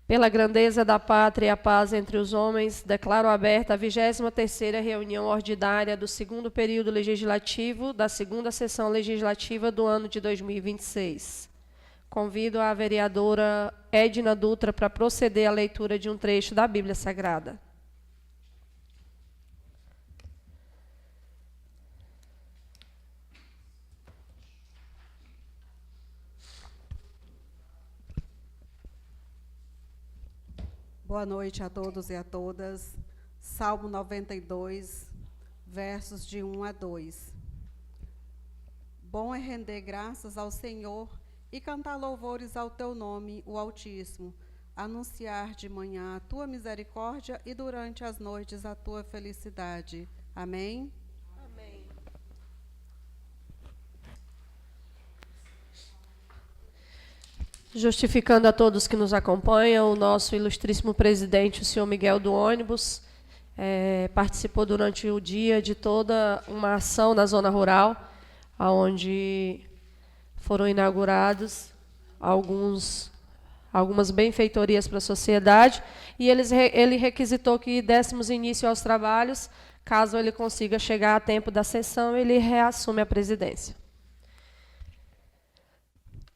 Pela grandeza da pátria e a paz entre os homens, declaro aberta a 23ª reunião ordinária do segundo período legislativo da segunda sessão legislativa do ano de 2026. Convido a vereadora Edna Dutra para proceder à leitura de um trecho da Bíblia Sagrada. Boa noite a todos e a todas. Salmo 92, versos de 1 a 2. Bom é render graças ao Senhor e cantar louvores ao teu nome, o Altíssimo, anunciar de manhã a tua misericórdia e durante as noites a tua felicidade. Amém? Amém. Justificando a todos que nos acompanham, o nosso ilustríssimo presidente, o senhor Miguel do Ônibus, participou durante o dia de toda uma ação na zona rural, onde foram inaugurados algumas benfeitorias para a sociedade, e ele requisitou que dessemos início aos trabalhos. Caso ele consiga chegar a tempo da sessão, ele reassume a presidência.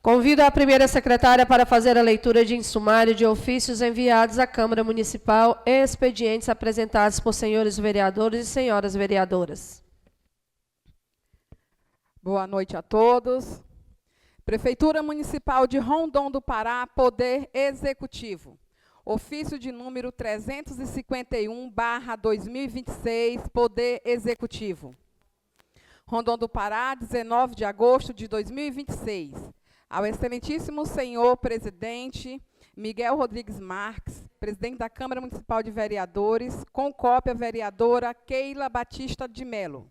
Convido a primeira secretária para fazer a leitura de insumário de ofícios enviados à Câmara Municipal e expedientes apresentados por senhores vereadores e senhoras vereadoras. Boa noite a todos. Prefeitura Municipal de Rondon do Pará, Poder Executivo. Ofício de número 351/2026, Poder Executivo. Rondon do Pará, 19 de agosto de 2026. Ao excelentíssimo senhor presidente Miguel Rodrigues Marques, presidente da Câmara Municipal de Vereadores, com cópia vereadora Keila Batista de Melo.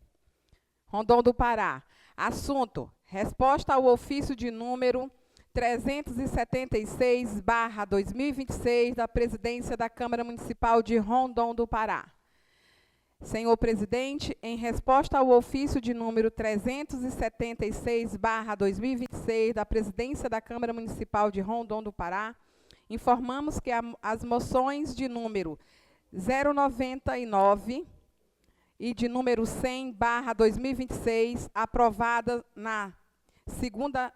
Rondon do Pará. Assunto: resposta ao ofício de número 376/2026 da presidência da Câmara Municipal de Rondon do Pará. Senhor presidente, em resposta ao ofício de número 376/2026 da presidência da Câmara Municipal de Rondon do Pará, informamos que as moções de número 099 e de número 100/2026, aprovadas na segunda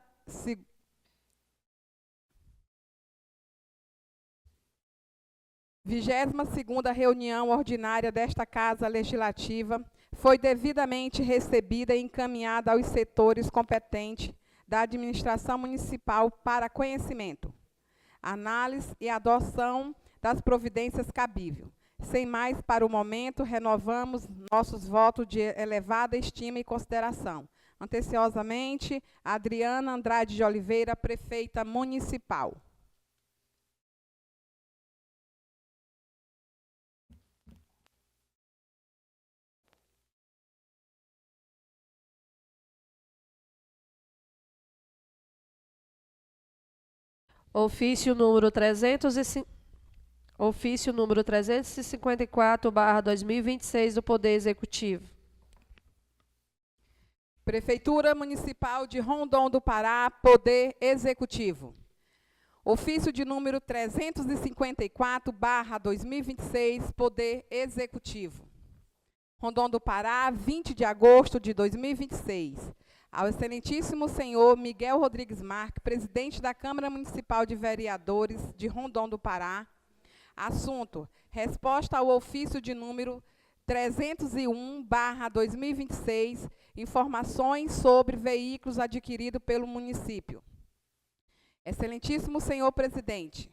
22ª reunião ordinária desta Casa Legislativa, foi devidamente recebida e encaminhada aos setores competentes da administração municipal para conhecimento, análise e adoção das providências cabíveis. Sem mais, para o momento, renovamos nossos votos de elevada estima e consideração. Anteciosamente, Adriana Andrade de Oliveira, prefeita municipal. Ofício número 354/2026 do Poder Executivo. Prefeitura Municipal de Rondon do Pará, Poder Executivo. Ofício de número 354/2026, Poder Executivo. Rondon do Pará, 20 de agosto de 2026. Ao excelentíssimo senhor Miguel Rodrigues Marques, presidente da Câmara Municipal de Vereadores de Rondon do Pará. Assunto: resposta ao ofício de número 301/2026, informações sobre veículos adquiridos pelo município. Excelentíssimo senhor presidente,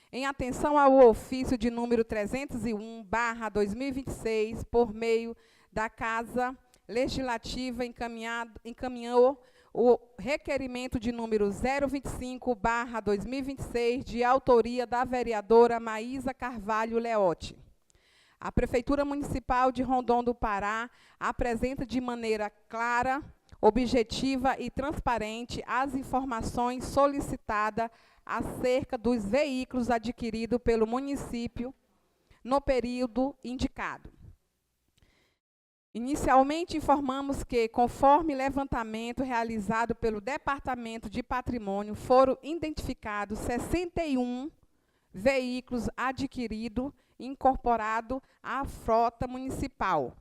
em atenção ao ofício de número 301/2026, por meio da Casa Legislativa, encaminhou o requerimento de número 025/2026, de autoria da vereadora Maísa Carvalho Leotti. A Prefeitura Municipal de Rondon do Pará apresenta de maneira clara, objetiva e transparente as informações solicitadas acerca dos veículos adquiridos pelo município no período indicado. Inicialmente, informamos que, conforme levantamento realizado pelo Departamento de Patrimônio, foram identificados 61 veículos adquiridos e incorporados à frota municipal.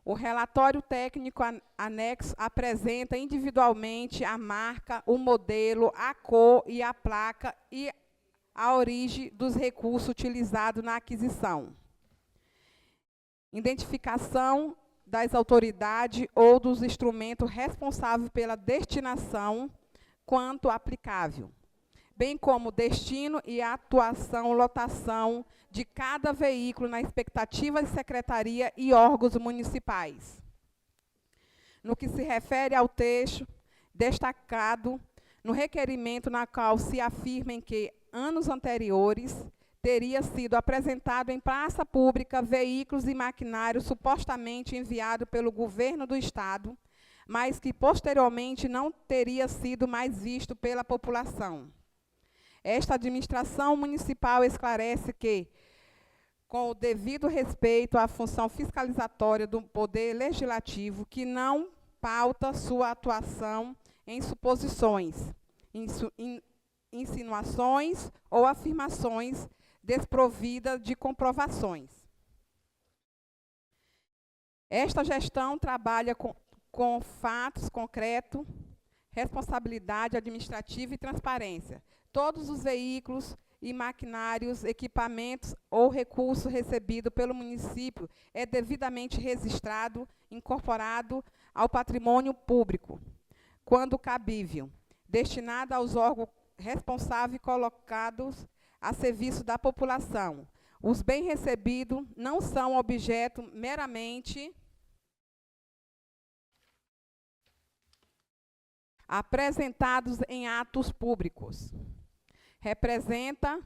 O relatório técnico anexo apresenta individualmente a marca, o modelo, a cor e a placa e a origem dos recursos utilizados na aquisição. Identificação das autoridades ou dos instrumentos responsáveis pela destinação, quanto aplicável, bem como destino e atuação, lotação de cada veículo na expectativa de secretaria e órgãos municipais. No que se refere ao texto destacado no requerimento na qual se afirma em que, anos anteriores, teria sido apresentado em praça pública veículos e maquinários supostamente enviados pelo governo do Estado, mas que posteriormente não teria sido mais visto pela população. Esta administração municipal esclarece que, com o devido respeito à função fiscalizatória do Poder Legislativo, que não pauta sua atuação em suposições, insinuações ou afirmações desprovidas de comprovações. Esta gestão trabalha com fatos concretos, responsabilidade administrativa e transparência. Todos os veículos e maquinários, equipamentos ou recursos recebidos pelo município é devidamente registrado, incorporado ao patrimônio público, quando cabível, destinado aos órgãos responsáveis e colocados a serviço da população. Os bens recebidos não são objeto meramente apresentados em atos públicos. Representa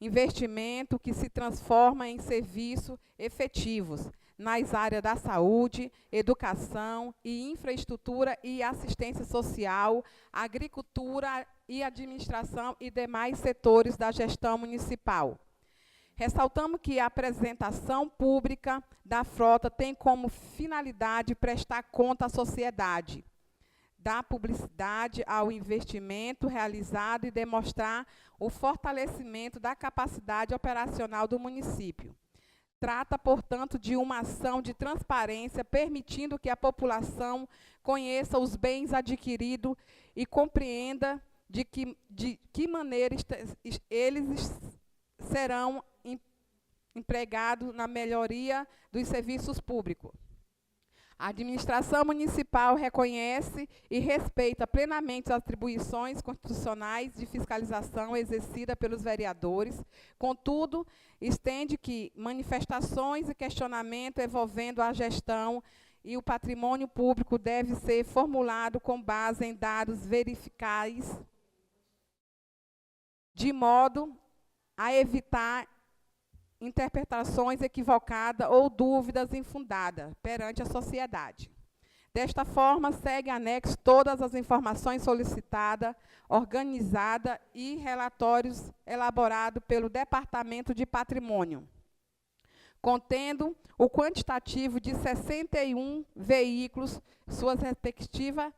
investimento que se transforma em serviços efetivos nas áreas da saúde, educação e infraestrutura e assistência social, agricultura e administração e demais setores da gestão municipal. Ressaltamos que a apresentação pública da frota tem como finalidade prestar conta à sociedade, dar publicidade ao investimento realizado e demonstrar o fortalecimento da capacidade operacional do município. Trata, portanto, de uma ação de transparência, permitindo que a população conheça os bens adquiridos e compreenda de que maneira eles serão empregados na melhoria dos serviços públicos. A administração municipal reconhece e respeita plenamente as atribuições constitucionais de fiscalização exercida pelos vereadores, contudo, estende que manifestações e questionamentos envolvendo a gestão e o patrimônio público deve ser formulado com base em dados verificáveis, de modo a evitar interpretações equivocadas ou dúvidas infundadas perante a sociedade. Desta forma, segue anexo todas as informações solicitadas, organizadas e relatórios elaborados pelo Departamento de Patrimônio, contendo o quantitativo de 61 veículos, suas respectivas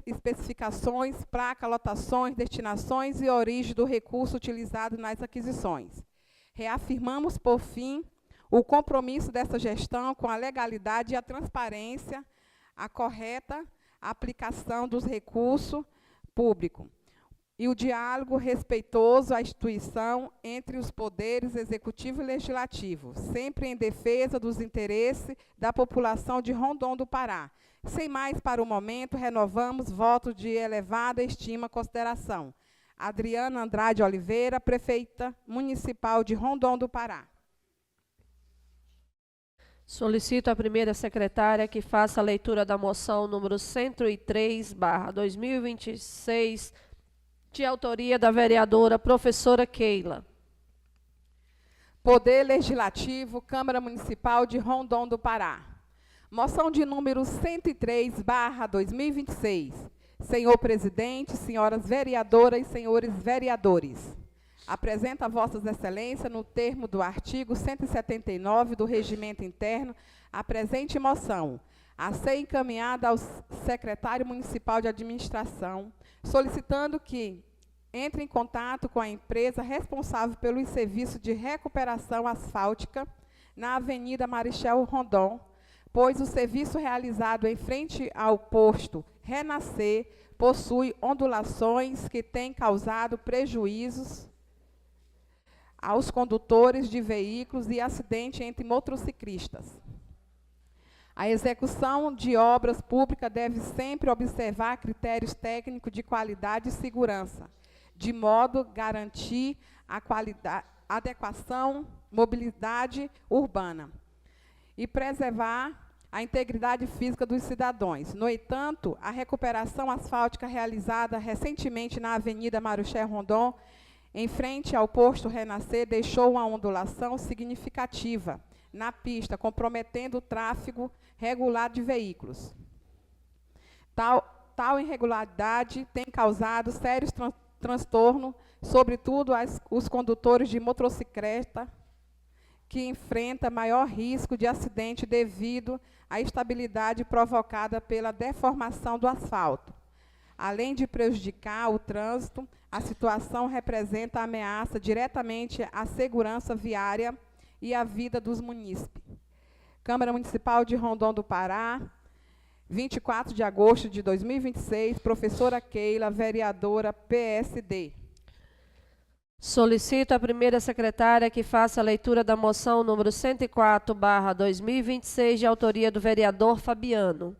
especificações, placa, lotações, destinações e origem do recurso utilizado nas aquisições. Reafirmamos, por fim, o compromisso dessa gestão com a legalidade e a transparência, a correta aplicação dos recursos públicos e o diálogo respeitoso à instituição entre os poderes executivo e legislativo, sempre em defesa dos interesses da população de Rondon do Pará. Sem mais, para o momento, renovamos voto de elevada estima e consideração. Adriana Andrade Oliveira, prefeita municipal de Rondon do Pará. Solicito à primeira secretária que faça a leitura da moção número 103/2026, de autoria da vereadora professora Keila. Poder Legislativo, Câmara Municipal de Rondon do Pará. Moção de número 103/2026. Senhor presidente, senhoras vereadoras e senhores vereadores. Apresenta a Vossas Excelências, no termo do artigo 179 do Regimento Interno, a presente moção, a ser encaminhada ao secretário municipal de administração, solicitando que entre em contato com a empresa responsável pelo serviço de recuperação asfáltica na Avenida Marichel Rondon, pois o serviço realizado em frente ao posto Renascer possui ondulações que têm causado prejuízos aos condutores de veículos e acidente entre motociclistas. A execução de obras públicas deve sempre observar critérios técnicos de qualidade e segurança, de modo a garantir a qualidade, adequação, mobilidade urbana e preservar a integridade física dos cidadãos. No entanto, a recuperação asfáltica realizada recentemente na Avenida Marichel Rondon, em frente ao posto Renascer, deixou uma ondulação significativa na pista, comprometendo o tráfego regular de veículos. Tal irregularidade tem causado sérios transtornos, sobretudo os condutores de motocicleta, que enfrentam maior risco de acidente devido à instabilidade provocada pela deformação do asfalto. Além de prejudicar o trânsito, a situação representa ameaça diretamente à segurança viária e à vida dos munícipes. Câmara Municipal de Rondon do Pará, 24 de agosto de 2026, professora Keila, vereadora PSD. Solicito à primeira secretária que faça a leitura da moção número 104/2026, de autoria do vereador Fabiano.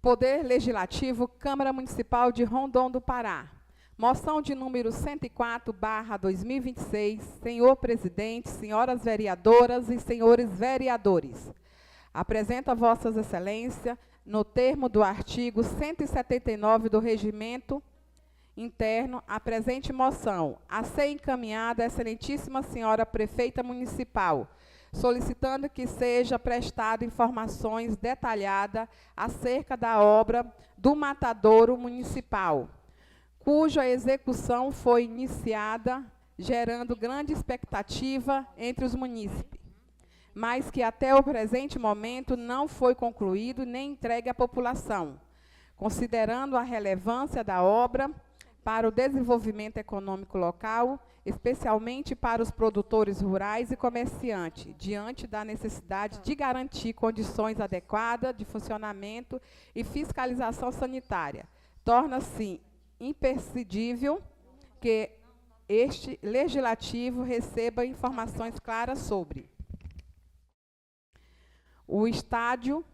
Poder Legislativo, Câmara Municipal de Rondon do Pará. Moção de número 104/2026, senhor presidente, senhoras vereadoras e senhores vereadores. Apresento a vossas excelências, no termo do artigo 179 do Regimento Interno, a presente moção, a ser encaminhada à excelentíssima senhora prefeita municipal, solicitando que seja prestado informações detalhadas acerca da obra do matadouro municipal, cuja execução foi iniciada, gerando grande expectativa entre os munícipes, mas que até o presente momento não foi concluído nem entregue à população. Considerando a relevância da obra para o desenvolvimento econômico local, especialmente para os produtores rurais e comerciantes, diante da necessidade de garantir condições adequadas de funcionamento e fiscalização sanitária, torna-se imprescindível que este legislativo receba informações claras sobre o estágio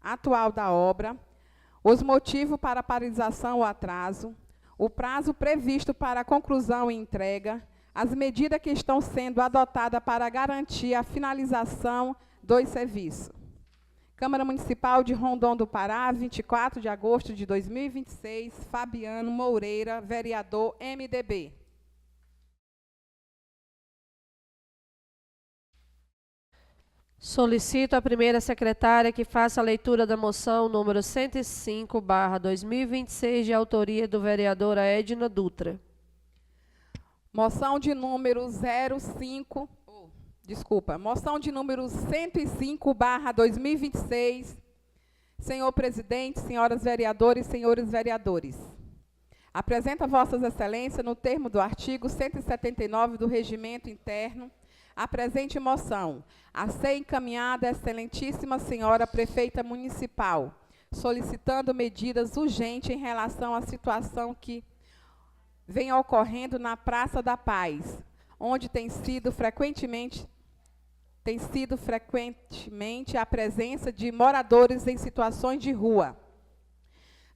atual da obra, os motivos para a paralisação ou atraso, o prazo previsto para a conclusão e entrega, as medidas que estão sendo adotadas para garantir a finalização dos serviços. Câmara Municipal de Rondon do Pará, 24 de agosto de 2026, Fabiano Moreira, vereador MDB. Solicito à primeira secretária que faça a leitura da moção número 105/2026, de autoria do vereadora Edna Dutra. Moção de número 105/2026. Senhor presidente, senhoras vereadoras e senhores vereadores. Apresento a vossas excelências, no termo do artigo 179 do Regimento Interno, a presente moção, a ser encaminhada à excelentíssima senhora prefeita municipal, solicitando medidas urgentes em relação à situação que vem ocorrendo na Praça da Paz, onde tem sido frequentemente a presença de moradores em situações de rua.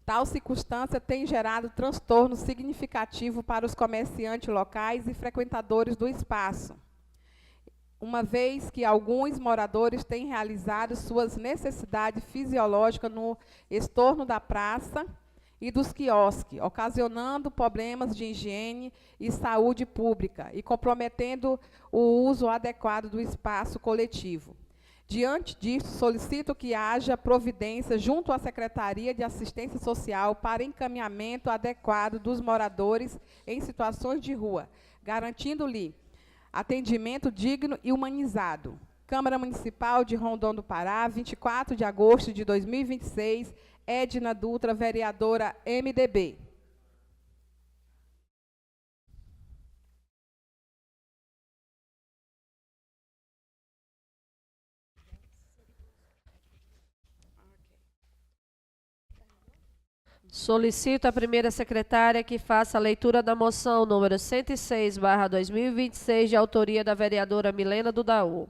Tal circunstância tem gerado transtorno significativo para os comerciantes locais e frequentadores do espaço, uma vez que alguns moradores têm realizado suas necessidades fisiológicas no entorno da praça e dos quiosques, ocasionando problemas de higiene e saúde pública e comprometendo o uso adequado do espaço coletivo. Diante disso, solicito que haja providência junto à Secretaria de Assistência Social para encaminhamento adequado dos moradores em situações de rua, garantindo-lhe atendimento digno e humanizado. Câmara Municipal de Rondon do Pará, 24 de agosto de 2026, Edna Dutra, vereadora MDB. Solicito à primeira secretária que faça a leitura da moção número 106/2026, de autoria da vereadora Milena Dudaú.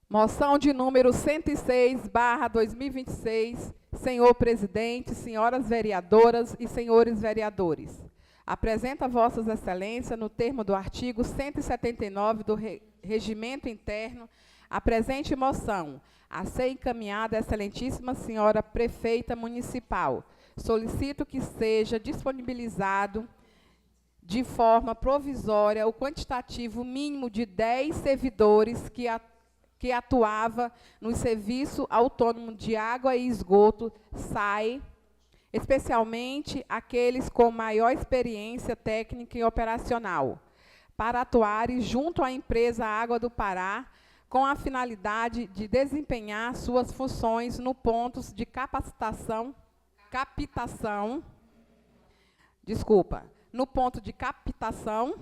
Moção de número 106/2026, senhor presidente, senhoras vereadoras e senhores vereadores. Apresenta a Vossas Excelências, no termo do artigo 179 do Regimento Interno, a presente moção, a ser encaminhada à excelentíssima senhora prefeita municipal. Solicito que seja disponibilizado de forma provisória o quantitativo mínimo de 10 servidores que atuava no Serviço Autônomo de Água e Esgoto, SAE, especialmente aqueles com maior experiência técnica e operacional, para atuarem junto à empresa Água do Pará, com a finalidade de desempenhar suas funções no pontos de no ponto de captação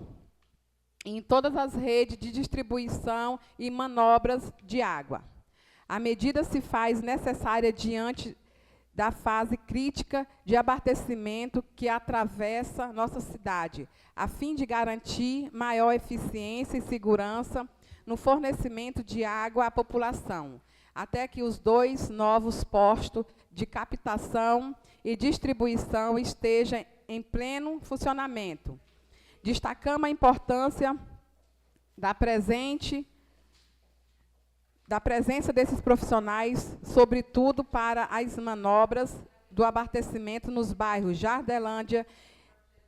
em todas as redes de distribuição e manobras de água. A medida se faz necessária diante da fase crítica de abastecimento que atravessa nossa cidade, a fim de garantir maior eficiência e segurança no fornecimento de água à população, até que os 2 novos postos de captação e distribuição estejam em pleno funcionamento. Destacamos a importância da presença desses profissionais, sobretudo para as manobras do abastecimento nos bairros Jardelândia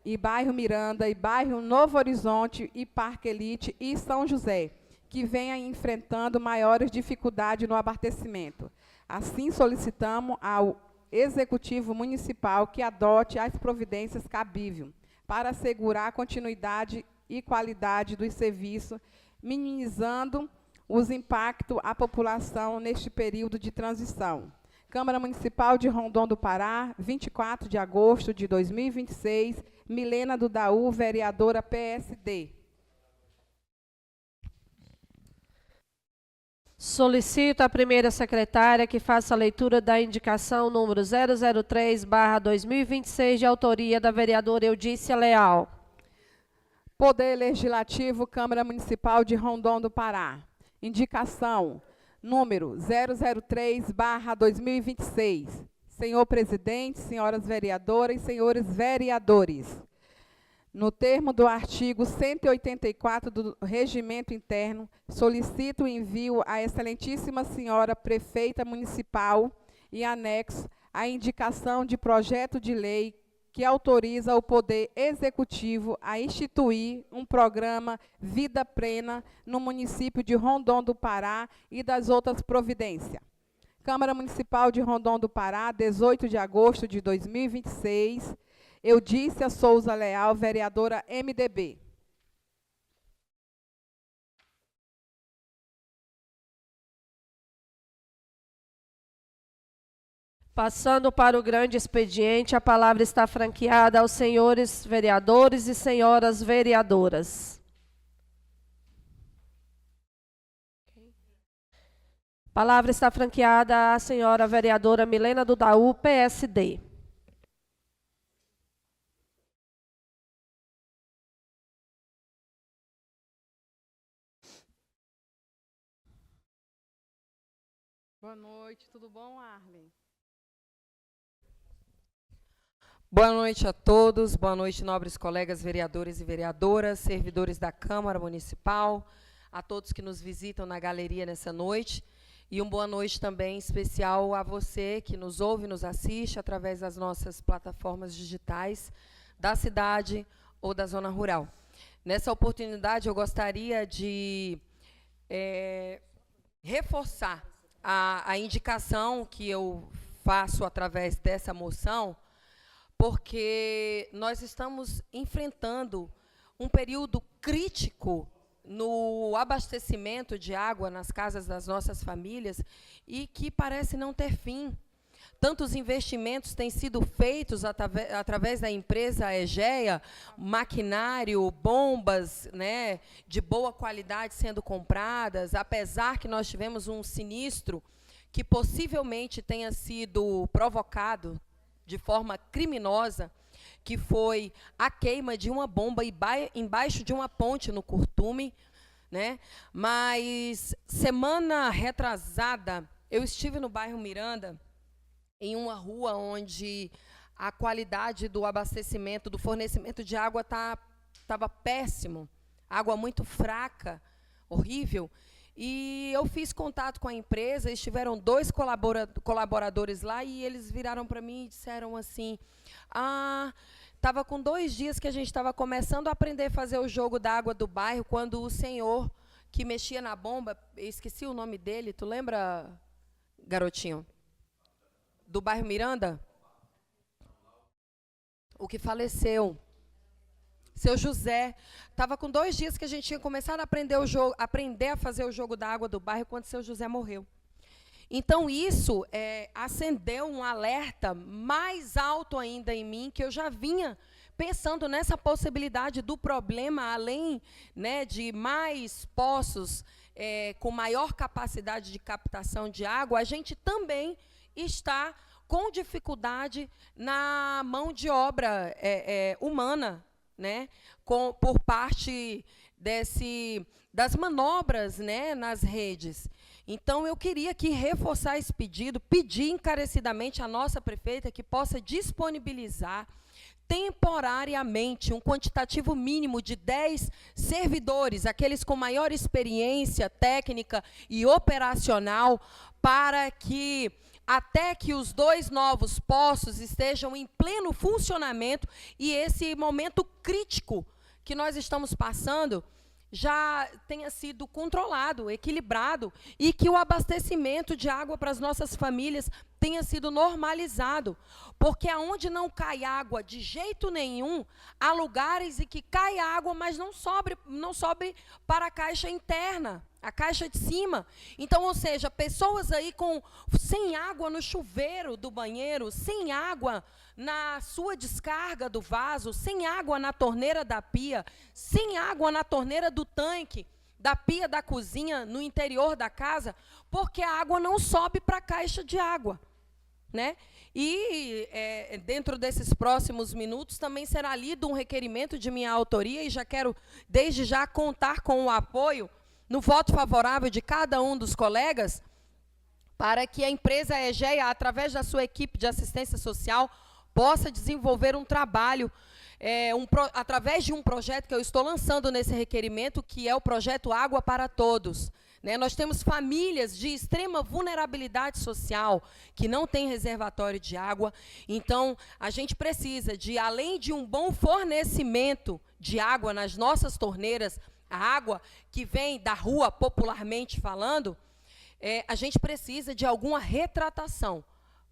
e bairro Miranda, e bairro Novo Horizonte e Parque Elite e São José, que venham enfrentando maiores dificuldades no abastecimento. Assim, solicitamos ao Executivo Municipal que adote as providências cabíveis para assegurar a continuidade e qualidade dos serviços, minimizando os impactos à população neste período de transição. Câmara Municipal de Rondon do Pará, 24 de agosto de 2026, Milena Dudaú, vereadora PSD. Solicito à primeira secretária que faça a leitura da indicação número 003/2026, de autoria da vereadora Eudícia Leal. Poder Legislativo, Câmara Municipal de Rondon do Pará. Indicação número 003/2026. Senhor presidente, senhoras vereadoras e senhores vereadores. No termo do artigo 184 do Regimento Interno, solicito o envio à excelentíssima senhora prefeita municipal e anexo a indicação de projeto de lei que autoriza o Poder Executivo a instituir um programa Vida Plena no município de Rondon do Pará e das outras providências. Câmara Municipal de Rondon do Pará, 18 de agosto de 2026, Eudícia Souza Leal, vereadora MDB. Passando para o grande expediente, a palavra está franqueada aos senhores vereadores e senhoras vereadoras. A palavra está franqueada à senhora vereadora Milena Dudaú, PSD. Boa noite, tudo bom, Arlen? Boa noite a todos, boa noite, nobres colegas vereadores e vereadoras, servidores da Câmara Municipal, a todos que nos visitam na galeria nessa noite, e uma boa noite também especial a você que nos ouve e nos assiste através das nossas plataformas digitais da cidade ou da zona rural. Nessa oportunidade, eu gostaria de reforçar a indicação que eu faço através dessa moção, porque nós estamos enfrentando um período crítico no abastecimento de água nas casas das nossas famílias e que parece não ter fim. Tantos investimentos têm sido feitos através da empresa Egea, maquinário, bombas, né, de boa qualidade sendo compradas, apesar que nós tivemos um sinistro que possivelmente tenha sido provocado de forma criminosa, que foi a queima de uma bomba embaixo de uma ponte no Curtume, né? Mas semana retrasada eu estive no bairro Miranda, em uma rua onde a qualidade do abastecimento, do fornecimento de água estava péssimo, água muito fraca, horrível. E eu fiz contato com a empresa, estiveram 2 colaboradores lá, e eles viraram para mim e disseram assim, estava com 2 dias que a gente estava começando a aprender a fazer o jogo da água do bairro, quando o senhor que mexia na bomba, eu esqueci o nome dele, tu lembra, garotinho? Do bairro Miranda? O que faleceu. Seu José. Estava com 2 dias que a gente tinha começado a aprender a fazer o jogo da água do bairro, quando seu José morreu. Então, isso acendeu um alerta mais alto ainda em mim, que eu já vinha pensando nessa possibilidade do problema, além, né, de mais poços com maior capacidade de captação de água, a gente também está com dificuldade na mão de obra humana, né, por parte das manobras, né, nas redes. Então, eu queria aqui reforçar esse pedido, pedir encarecidamente à nossa prefeita que possa disponibilizar temporariamente um quantitativo mínimo de 10 servidores, aqueles com maior experiência técnica e operacional, para que até que os 2 novos poços estejam em pleno funcionamento e esse momento crítico que nós estamos passando já tenha sido controlado, equilibrado, e que o abastecimento de água para as nossas famílias tenha sido normalizado. Porque aonde não cai água de jeito nenhum, há lugares em que cai água, mas não sobe para a caixa interna, a caixa de cima. Então, ou seja, pessoas aí sem água no chuveiro do banheiro, sem água na sua descarga do vaso, sem água na torneira da pia, sem água na torneira do tanque, da pia da cozinha, no interior da casa, porque a água não sobe para a caixa de água, né? E dentro desses próximos minutos também será lido um requerimento de minha autoria, e já quero, desde já, contar com o apoio, no voto favorável de cada um dos colegas, para que a empresa Egea, através da sua equipe de assistência social, possa desenvolver um trabalho, através de um projeto que eu estou lançando nesse requerimento, que é o projeto Água para Todos. Né? Nós temos famílias de extrema vulnerabilidade social, que não têm reservatório de água. Então, a gente precisa de, além de um bom fornecimento de água nas nossas torneiras, a água que vem da rua, popularmente falando, a gente precisa de alguma retratação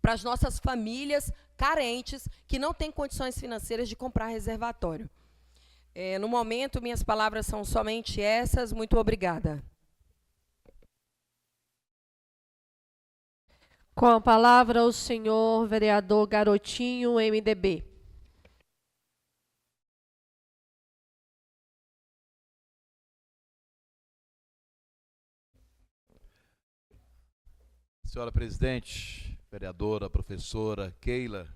para as nossas famílias carentes, que não têm condições financeiras de comprar reservatório. No momento, minhas palavras são somente essas. Muito obrigada. Com a palavra, o senhor vereador Garotinho, MDB. Senhora presidente, vereadora, professora Keila,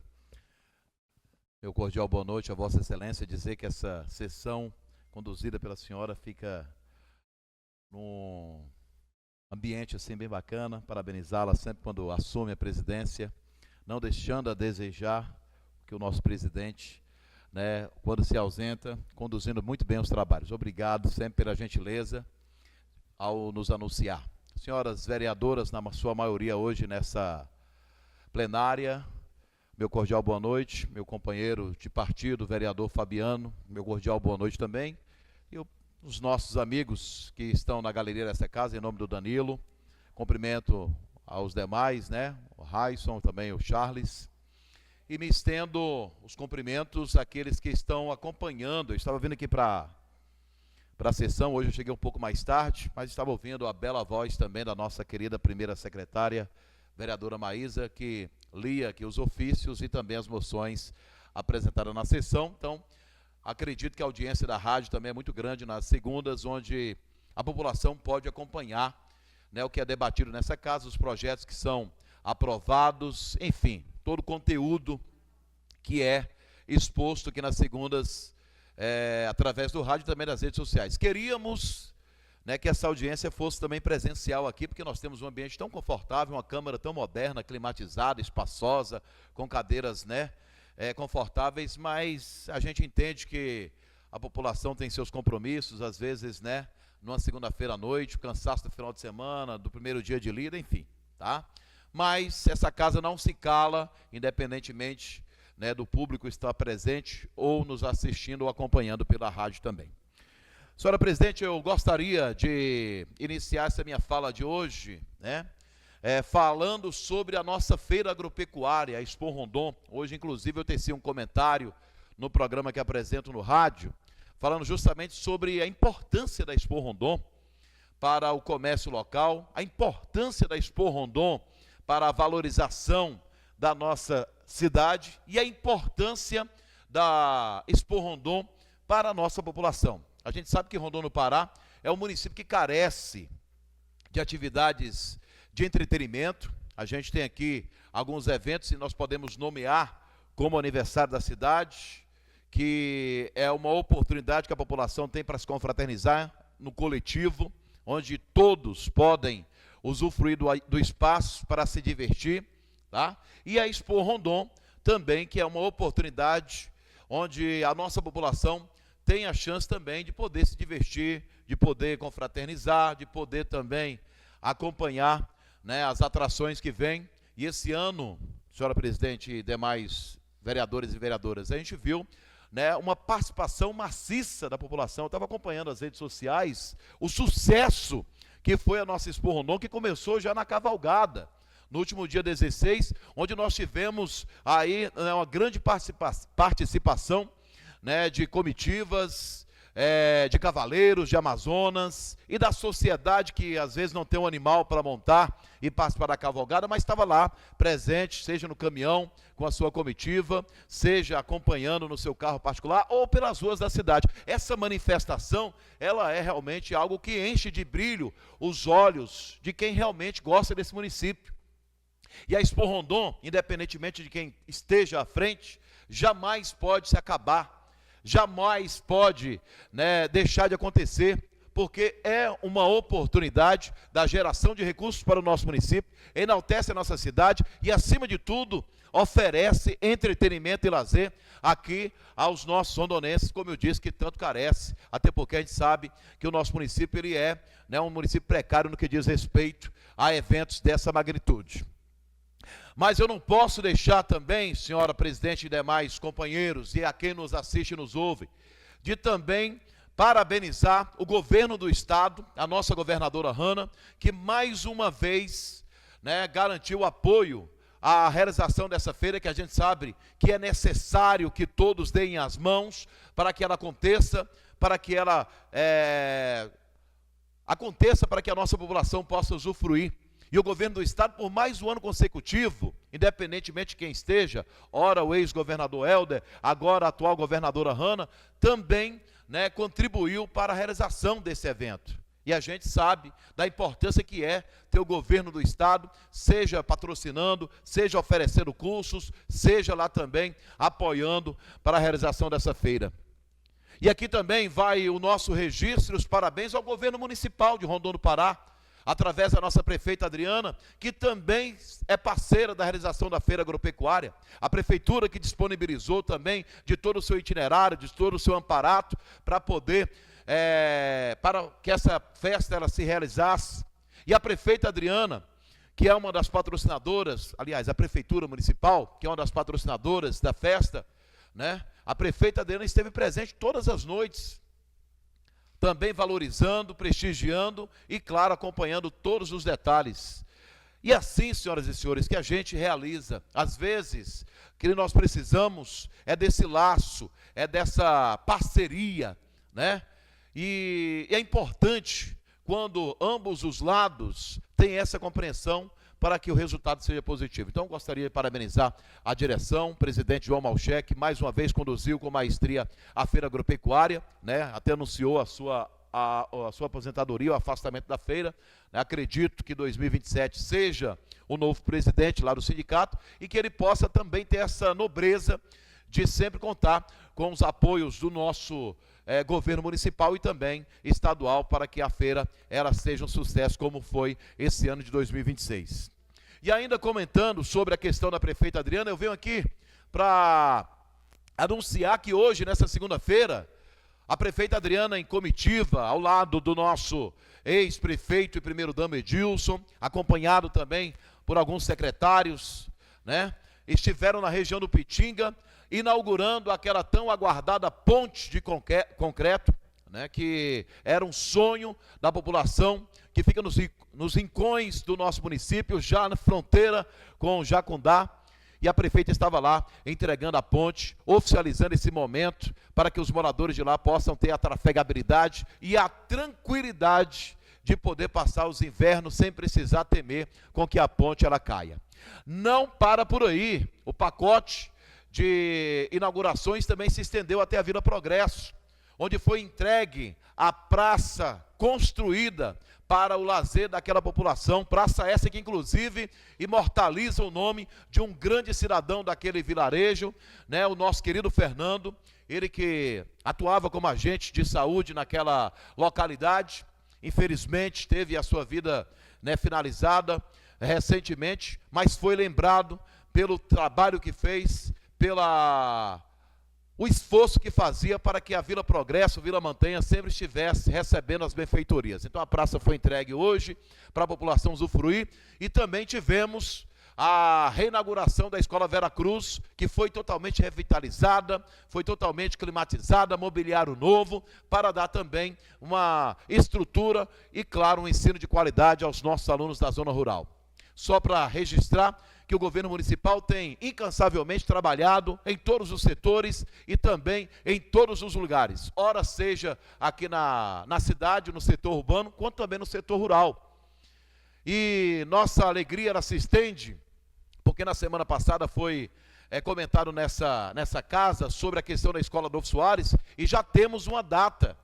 meu cordial boa noite a Vossa Excelência. Dizer que essa sessão conduzida pela senhora fica num ambiente assim bem bacana. Parabenizá-la sempre quando assume a presidência, não deixando a desejar, que o nosso presidente, né, quando se ausenta, conduzindo muito bem os trabalhos. Obrigado sempre pela gentileza ao nos anunciar. Senhoras vereadoras, na sua maioria hoje nessa plenária, meu cordial boa noite. Meu companheiro de partido, vereador Fabiano, meu cordial boa noite também. E os nossos amigos que estão na galeria dessa casa, em nome do Danilo, cumprimento aos demais, né? O Raisson, também o Charles. E me estendo os cumprimentos àqueles que estão acompanhando. Eu estava vindo aqui para a sessão, hoje eu cheguei um pouco mais tarde, mas estava ouvindo a bela voz também da nossa querida primeira secretária, vereadora Maísa, que lia aqui os ofícios e também as moções apresentadas na sessão. Então, acredito que a audiência da rádio também é muito grande nas segundas, onde a população pode acompanhar, né, o que é debatido nessa casa, os projetos que são aprovados, enfim, todo o conteúdo que é exposto aqui nas segundas, através do rádio e também das redes sociais. Queríamos, né, que essa audiência fosse também presencial aqui, porque nós temos um ambiente tão confortável, uma câmara tão moderna, climatizada, espaçosa, com cadeiras, né, confortáveis, mas a gente entende que a população tem seus compromissos, às vezes, né, numa segunda-feira à noite, o cansaço do final de semana, do primeiro dia de lida, enfim, tá? Mas essa casa não se cala, independentemente, né, do público estar presente ou nos assistindo ou acompanhando pela rádio também. Senhora presidente, eu gostaria de iniciar essa minha fala de hoje, né, falando sobre a nossa feira agropecuária, a Expo Rondon. Hoje, inclusive, eu teci um comentário no programa que apresento no rádio, falando justamente sobre a importância da Expo Rondon para o comércio local, a importância da Expo Rondon para a valorização da nossa cidade e a importância da Expo Rondon para a nossa população. A gente sabe que Rondon, no Pará, é um município que carece de atividades de entretenimento. A gente tem aqui alguns eventos e nós podemos nomear como aniversário da cidade, que é uma oportunidade que a população tem para se confraternizar no coletivo, onde todos podem usufruir do espaço para se divertir, tá? E a Expo Rondon também, que é uma oportunidade onde a nossa população tem a chance também de poder se divertir, de poder confraternizar, de poder também acompanhar, né, as atrações que vêm. E esse ano, senhora presidente e demais vereadores e vereadoras, a gente viu, né, uma participação maciça da população. Eu estava acompanhando as redes sociais, o sucesso que foi a nossa Expo Rondon, que começou já na cavalgada, no último dia 16, onde nós tivemos aí, né, uma grande participação, né, de comitivas, de cavaleiros, de amazonas e da sociedade que às vezes não tem um animal para montar e participar da cavalgada, mas estava lá presente, seja no caminhão com a sua comitiva, seja acompanhando no seu carro particular ou pelas ruas da cidade. Essa manifestação, ela é realmente algo que enche de brilho os olhos de quem realmente gosta desse município. E a Expo Rondon, independentemente de quem esteja à frente, jamais pode se acabar, jamais pode, né, deixar de acontecer, porque é uma oportunidade da geração de recursos para o nosso município, enaltece a nossa cidade e, acima de tudo, oferece entretenimento e lazer aqui aos nossos rondonenses, como eu disse, que tanto carece, até porque a gente sabe que o nosso município ele é, né, um município precário no que diz respeito a eventos dessa magnitude. Mas eu não posso deixar também, senhora presidente e demais companheiros, e a quem nos assiste e nos ouve, de também parabenizar o governo do estado, a nossa governadora Hanna, que mais uma vez, né, garantiu apoio à realização dessa feira, que a gente sabe que é necessário que todos deem as mãos para que ela aconteça, para que ela aconteça, para que a nossa população possa usufruir. E o governo do estado, por mais um ano consecutivo, independentemente de quem esteja, ora o ex-governador Helder, agora a atual governadora Hanna, também, né, contribuiu para a realização desse evento. E a gente sabe da importância que é ter o governo do estado, seja patrocinando, seja oferecendo cursos, seja lá também apoiando para a realização dessa feira. E aqui também vai o nosso registro e os parabéns ao governo municipal de Rondon do Pará, através da nossa prefeita Adriana, que também é parceira da realização da feira agropecuária. A prefeitura que disponibilizou também de todo o seu itinerário, de todo o seu amparato, para poder, para que essa festa ela se realizasse. E a prefeita Adriana, que é uma das patrocinadoras, aliás, a prefeitura municipal, que é uma das patrocinadoras da festa, né? A prefeita Adriana esteve presente todas as noites, também valorizando, prestigiando e, claro, acompanhando todos os detalhes. E assim, senhoras e senhores, que a gente realiza. Às vezes, o que nós precisamos é desse laço, é dessa parceria, né? E é importante quando ambos os lados têm essa compreensão para que o resultado seja positivo. Então, gostaria de parabenizar a direção, o presidente João Malchek, que mais uma vez conduziu com maestria a feira agropecuária, né? Até anunciou a sua aposentadoria, o afastamento da feira, né? Acredito que 2027 seja o novo presidente lá do sindicato e que ele possa também ter essa nobreza de sempre contar com os apoios do nosso governo municipal e também estadual para que a feira ela seja um sucesso como foi esse ano de 2026. E ainda comentando sobre a questão da prefeita Adriana, eu venho aqui para anunciar que hoje, nessa segunda-feira, a prefeita Adriana em comitiva, ao lado do nosso ex-prefeito e primeiro-damo Edilson, acompanhado também por alguns secretários, né, estiveram na região do Pitinga, inaugurando aquela tão aguardada ponte de concreto, né, que era um sonho da população, que fica nos rincões do nosso município, já na fronteira com Jacundá, e a prefeita estava lá entregando a ponte, oficializando esse momento, para que os moradores de lá possam ter a trafegabilidade e a tranquilidade de poder passar os invernos sem precisar temer com que a ponte ela caia. Não para por aí, o pacote de inaugurações também se estendeu até a Vila Progresso, onde foi entregue a praça construída para o lazer daquela população, praça essa que inclusive imortaliza o nome de um grande cidadão daquele vilarejo, né, o nosso querido Fernando, ele que atuava como agente de saúde naquela localidade, infelizmente teve a sua vida, né, finalizada recentemente, mas foi lembrado pelo trabalho que fez, o esforço que fazia para que a Vila Progresso, Vila Mantenha, sempre estivesse recebendo as benfeitorias. Então a praça foi entregue hoje para a população usufruir, e também tivemos a reinauguração da Escola Vera Cruz, que foi totalmente revitalizada, foi totalmente climatizada, mobiliário novo, para dar também uma estrutura e, claro, um ensino de qualidade aos nossos alunos da zona rural. Só para registrar que o governo municipal tem incansavelmente trabalhado em todos os setores e também em todos os lugares, ora seja aqui na cidade, no setor urbano, quanto também no setor rural. E nossa alegria ela se estende, porque na semana passada foi comentado nessa casa sobre a questão da Escola Adolfo Soares, e já temos uma data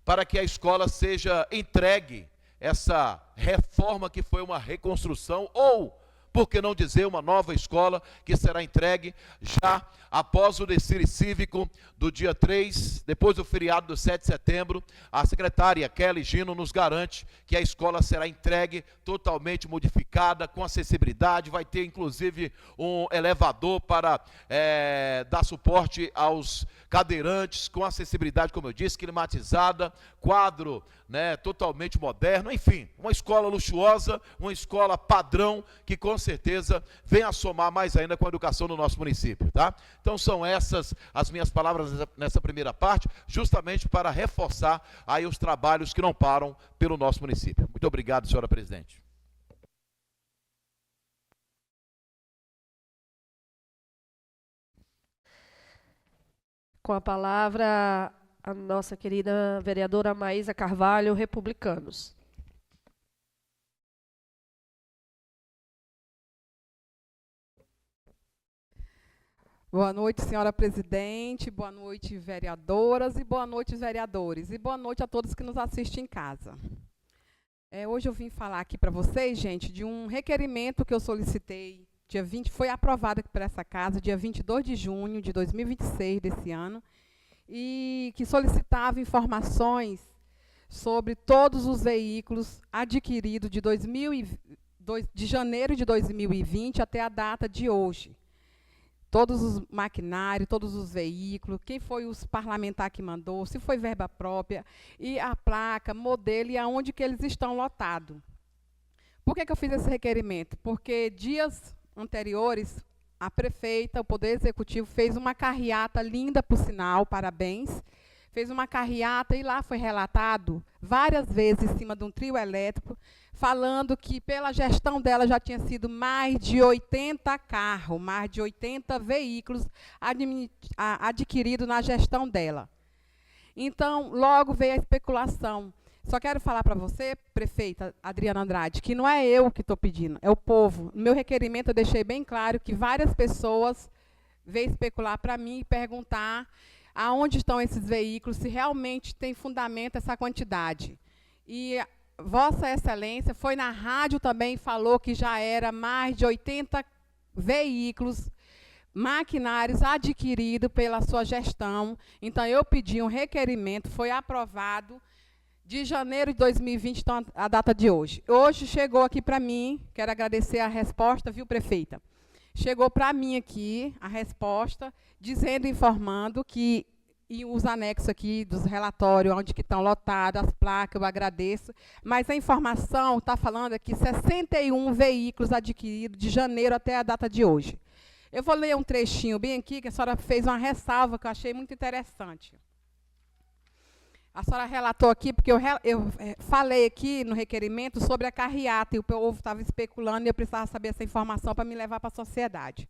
para que a escola seja entregue, essa reforma que foi uma reconstrução, ou, por que não dizer, uma nova escola que será entregue já após o desfile cívico do dia 3, depois do feriado do 7 de setembro. A secretária Kelly Gino nos garante que a escola será entregue totalmente modificada, com acessibilidade, vai ter inclusive um elevador para dar suporte aos cadeirantes, com acessibilidade, como eu disse, climatizada, quadro, né, totalmente moderno, enfim, uma escola luxuosa, uma escola padrão, que com certeza vem a somar mais ainda com a educação do nosso município, tá? Então são essas as minhas palavras nessa primeira parte, justamente para reforçar aí os trabalhos que não param pelo nosso município. Muito obrigado, senhora presidente. Com a palavra, a nossa querida vereadora Maísa Carvalho, Republicanos. Boa noite, senhora presidente, boa noite, vereadoras, e boa noite, vereadores, e boa noite a todos que nos assistem em casa. Hoje eu vim falar aqui para vocês, gente, de um requerimento que eu solicitei, dia 20, foi aprovado aqui por essa casa, dia 22 de junho de 2026 desse ano, e que solicitava informações sobre todos os veículos adquiridos de janeiro de 2020 até a data de hoje. Todos os maquinários, todos os veículos, quem foi os parlamentares que mandou, se foi verba própria, e a placa, modelo e aonde que eles estão lotados. Por que eu fiz esse requerimento? Porque dias anteriores, a prefeita, o Poder Executivo, fez uma carreata linda, por sinal, parabéns, fez uma carreata e lá foi relatado várias vezes em cima de um trio elétrico, falando que pela gestão dela já tinha sido mais de 80 carros, mais de 80 veículos adquiridos na gestão dela. Então, logo veio a especulação. Só quero falar para você, prefeita Adriana Andrade, que não é eu que estou pedindo, é o povo. No meu requerimento eu deixei bem claro que várias pessoas veio especular para mim e perguntar aonde estão esses veículos, se realmente tem fundamento essa quantidade. E Vossa Excelência foi na rádio também e falou que já era mais de 80 veículos maquinários adquiridos pela sua gestão. Então, eu pedi um requerimento, foi aprovado de janeiro de 2020, então, a data de hoje. Hoje chegou aqui para mim, quero agradecer a resposta, viu, prefeita? Chegou para mim aqui a resposta, dizendo, informando que, e os anexos aqui dos relatórios, onde que estão lotadas as placas, eu agradeço, mas a informação está falando aqui 61 veículos adquiridos de janeiro até a data de hoje. Eu vou ler um trechinho bem aqui, que a senhora fez uma ressalva que eu achei muito interessante. A senhora relatou aqui, porque eu falei aqui no requerimento sobre a carreata, e o povo estava especulando, e eu precisava saber essa informação para me levar para a sociedade.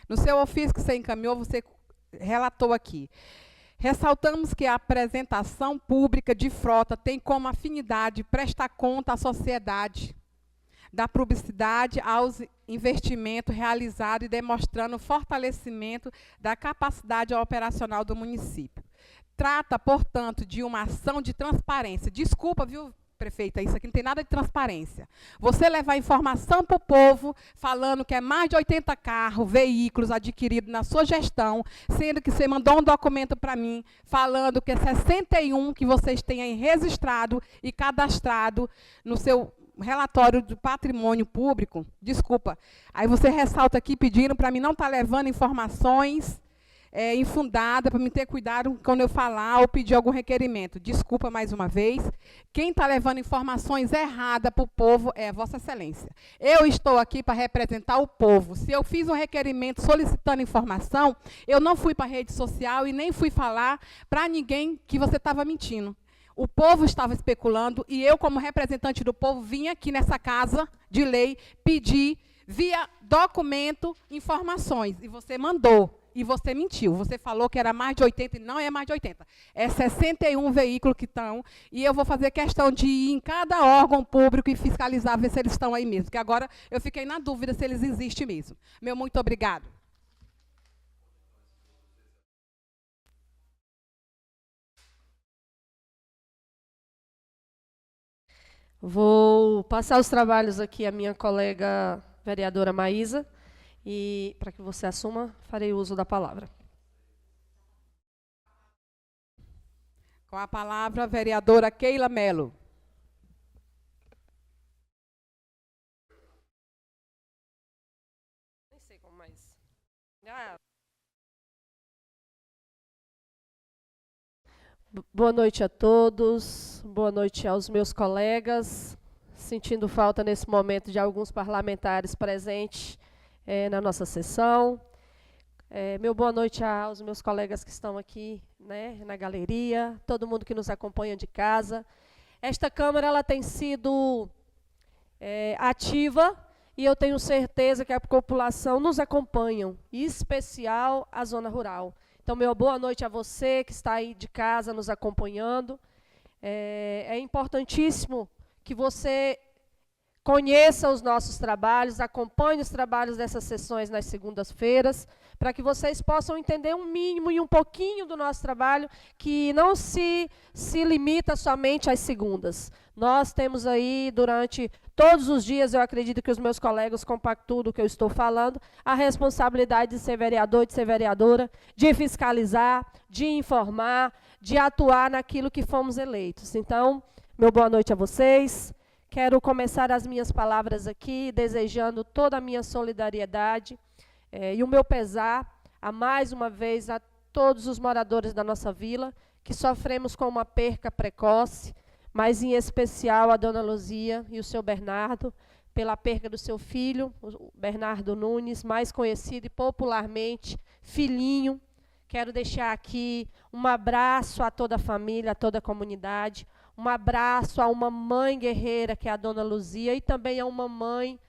No seu ofício que você encaminhou, você relatou aqui. Ressaltamos que a apresentação pública de frota tem como afinidade prestar conta à sociedade da publicidade aos investimentos realizados e demonstrando o fortalecimento da capacidade operacional do município. Trata, portanto, de uma ação de transparência. Desculpa, viu, prefeita, isso aqui não tem nada de transparência. Você levar informação para o povo, falando que é mais de 80 carros, veículos adquiridos na sua gestão, sendo que você mandou um documento para mim, falando que é 61 que vocês têm aí registrado e cadastrado no seu relatório do patrimônio público. Desculpa. Aí você ressalta aqui, pedindo para mim não estar levando informações infundada, para me ter cuidado quando eu falar ou pedir algum requerimento. Desculpa mais uma vez. Quem está levando informações erradas para o povo é Vossa Excelência. Eu estou aqui para representar o povo. Se eu fiz um requerimento solicitando informação, eu não fui para a rede social e nem fui falar para ninguém que você estava mentindo. O povo estava especulando e eu, como representante do povo, vim aqui nessa casa de lei pedir, via documento, informações. E você mandou. E você mentiu. Você falou que era mais de 80 e não é mais de 80. É 61 veículos que estão. E eu vou fazer questão de ir em cada órgão público e fiscalizar, ver se eles estão aí mesmo. Porque agora eu fiquei na dúvida se eles existem mesmo. Meu muito obrigado. Vou passar os trabalhos aqui à minha colega vereadora Maísa. E, para que você assuma, farei uso da palavra. Com a palavra, a vereadora Keila Mello. Nem sei como mais. Boa noite a todos, boa noite aos meus colegas. Sentindo falta nesse momento de alguns parlamentares presentes na nossa sessão. Meu boa noite aos meus colegas que estão aqui, né, na galeria, todo mundo que nos acompanha de casa. Esta Câmara ela tem sido ativa e eu tenho certeza que a população nos acompanha, em especial a zona rural. Então, meu boa noite a você que está aí de casa nos acompanhando. É importantíssimo que você conheça os nossos trabalhos, acompanhe os trabalhos dessas sessões nas segundas-feiras, para que vocês possam entender um mínimo e um pouquinho do nosso trabalho, que não se limita somente às segundas. Nós temos aí, durante todos os dias, eu acredito que os meus colegas compactuam do que eu estou falando, a responsabilidade de ser vereador, de ser vereadora, de fiscalizar, de informar, de atuar naquilo que fomos eleitos. Então, meu boa noite a vocês. Quero começar as minhas palavras aqui, desejando toda a minha solidariedade e o meu pesar, mais uma vez, a todos os moradores da nossa vila, que sofremos com uma perca precoce, mas em especial a dona Luzia e o seu Bernardo, pela perca do seu filho, o Bernardo Nunes, mais conhecido e popularmente Filhinho. Quero deixar aqui um abraço a toda a família, a toda a comunidade, um abraço a uma mãe guerreira, que é a dona Luzia, e também a uma mãe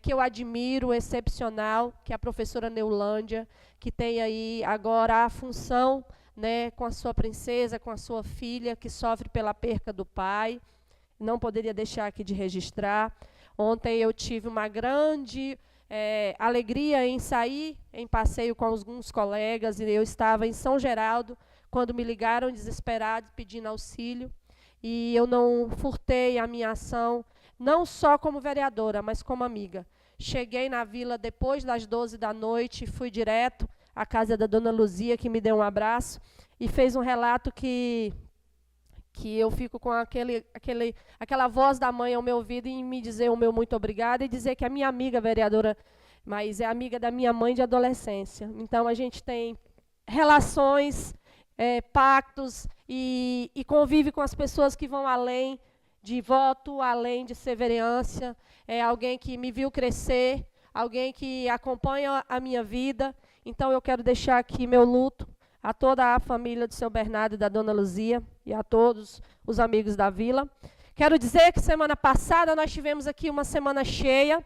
que eu admiro, excepcional, que é a professora Neulândia, que tem aí agora a função, né, com a sua princesa, com a sua filha, que sofre pela perca do pai. Não poderia deixar aqui de registrar. Ontem eu tive uma grande alegria em sair em passeio com alguns colegas, e eu estava em São Geraldo, quando me ligaram desesperados, pedindo auxílio. E eu não furtei a minha ação, não só como vereadora, mas como amiga. cheguei na vila depois das 12 da noite, fui direto à casa da dona Luzia, que me deu um abraço, e fez um relato que eu fico com aquela voz da mãe ao meu ouvido e me dizer o meu muito obrigada e dizer que a minha amiga vereadora, mas é amiga da minha mãe de adolescência. Então, a gente tem relações, pactos e convive com as pessoas que vão além de voto, além de ser vereança. É alguém que me viu crescer, alguém que acompanha a minha vida. Então, eu quero deixar aqui meu luto a toda a família do seu Bernardo e da dona Luzia e a todos os amigos da vila. Quero dizer que semana passada nós tivemos aqui uma semana cheia,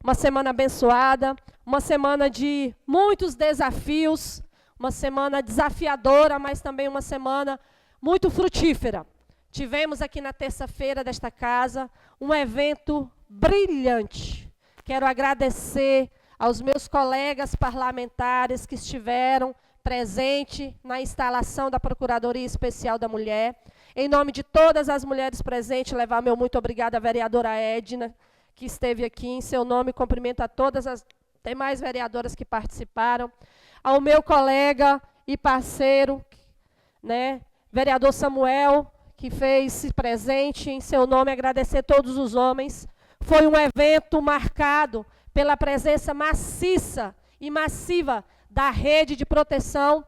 uma semana abençoada, uma semana de muitos desafios, uma semana desafiadora, mas também uma semana muito frutífera. Tivemos aqui na terça-feira desta casa um evento brilhante. Quero agradecer aos meus colegas parlamentares que estiveram presentes na instalação da Procuradoria Especial da Mulher. Em nome de todas as mulheres presentes, levar meu muito obrigada à vereadora Edna, que esteve aqui. Em seu nome, cumprimento a todas as demais vereadoras que participaram. Ao meu colega e parceiro, né, vereador Samuel, que fez-se presente. Em seu nome, agradecer a todos os homens. Foi um evento marcado pela presença maciça e massiva da rede de proteção,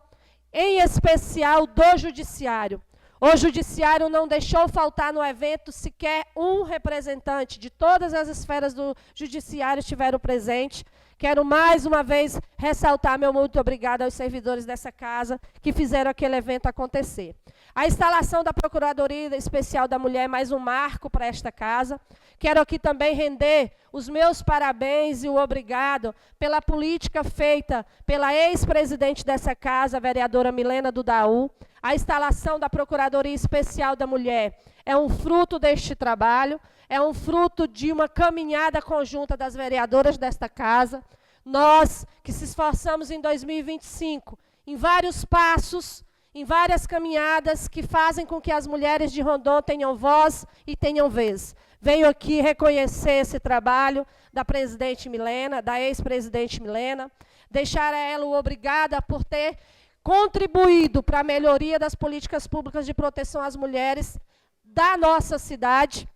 em especial do Judiciário. O Judiciário não deixou faltar no evento sequer um representante de todas as esferas do Judiciário estiveram presentes. Quero mais uma vez ressaltar meu muito obrigado aos servidores dessa casa que fizeram aquele evento acontecer. A instalação da Procuradoria Especial da Mulher é mais um marco para esta casa. Quero aqui também render os meus parabéns e o obrigado pela política feita pela ex-presidente dessa casa, a vereadora Milena Dudaú. A instalação da Procuradoria Especial da Mulher é um fruto deste trabalho, é um fruto de uma caminhada conjunta das vereadoras desta casa. Nós que se esforçamos em 2025, em vários passos, em várias caminhadas que fazem com que as mulheres de Rondon tenham voz e tenham vez. Venho aqui reconhecer esse trabalho da presidente Milena, da ex-presidente Milena, deixar a ela o obrigada por ter contribuído para a melhoria das políticas públicas de proteção às mulheres da nossa cidade.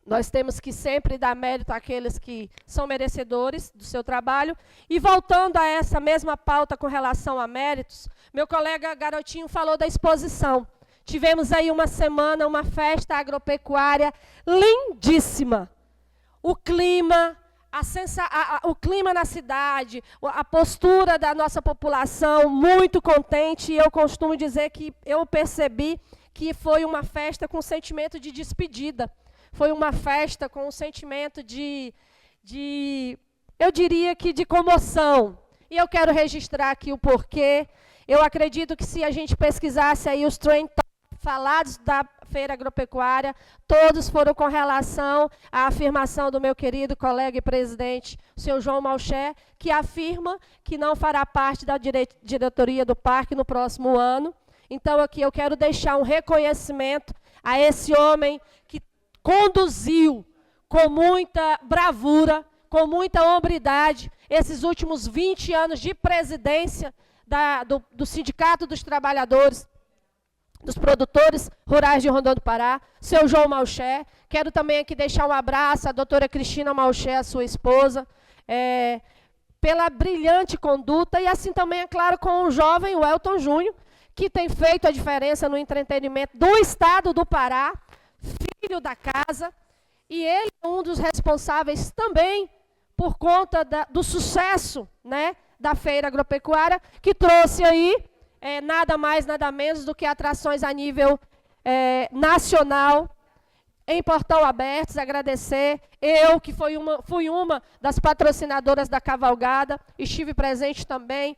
Nós temos que sempre dar mérito àqueles que são merecedores do seu trabalho. E voltando a essa mesma pauta com relação a méritos, meu colega Garotinho falou da exposição. Tivemos aí uma semana, uma festa agropecuária lindíssima. O clima, o clima na cidade, a postura da nossa população muito contente. E eu costumo dizer que eu percebi que foi uma festa com sentimento de despedida. Foi uma festa com um sentimento eu diria que de comoção. E eu quero registrar aqui o porquê. Eu acredito que se a gente pesquisasse aí os trend falados da Feira Agropecuária, todos foram com relação à afirmação do meu querido colega e presidente, o senhor João Malcher, que afirma que não fará parte da diretoria do parque no próximo ano. Então, aqui eu quero deixar um reconhecimento a esse homem que conduziu com muita bravura, com muita hombridade, esses últimos 20 anos de presidência do Sindicato dos Trabalhadores, dos Produtores Rurais de Rondon do Pará, seu João Malcher. Quero também aqui deixar um abraço à doutora Cristina Malcher, a sua esposa, pela brilhante conduta, e assim também, é claro, com o jovem Welton Júnior, que tem feito a diferença no entretenimento do estado do Pará, filho da casa, e ele é um dos responsáveis também por conta do sucesso, né, da Feira Agropecuária, que trouxe aí nada mais, nada menos do que atrações a nível nacional, em Portão Abertos. Agradecer, eu que fui uma das patrocinadoras da cavalgada, estive presente também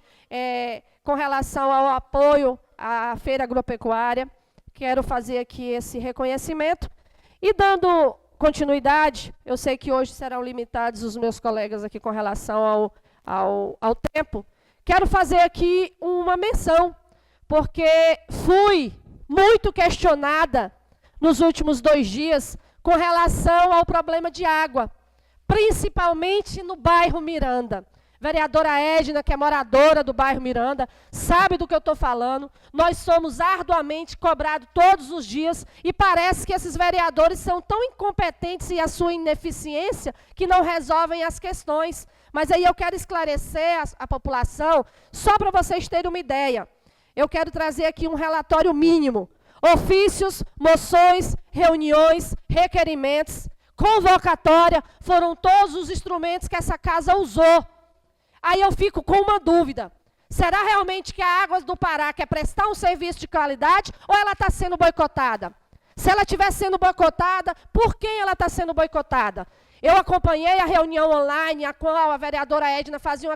com relação ao apoio à Feira Agropecuária. Quero fazer aqui esse reconhecimento. E dando continuidade, eu sei que hoje serão limitados os meus colegas aqui com relação ao tempo, quero fazer aqui uma menção, porque fui muito questionada nos últimos 2 dias com relação ao problema de água. principalmente no bairro Miranda. Vereadora Edna, que é moradora do bairro Miranda, sabe do que eu estou falando. Nós somos arduamente cobrados todos os dias e parece que esses vereadores são tão incompetentes e a sua ineficiência que não resolvem as questões. Mas aí eu quero esclarecer a população, só para vocês terem uma ideia. Eu quero trazer aqui um relatório mínimo. Ofícios, moções, reuniões, requerimentos, convocatória, foram todos os instrumentos que essa casa usou. Aí eu fico com uma dúvida. Será realmente que a Águas do Pará quer prestar um serviço de qualidade ou ela está sendo boicotada? Se ela estiver sendo boicotada, por quem ela está sendo boicotada? Eu acompanhei a reunião online, a qual a vereadora Edna fazia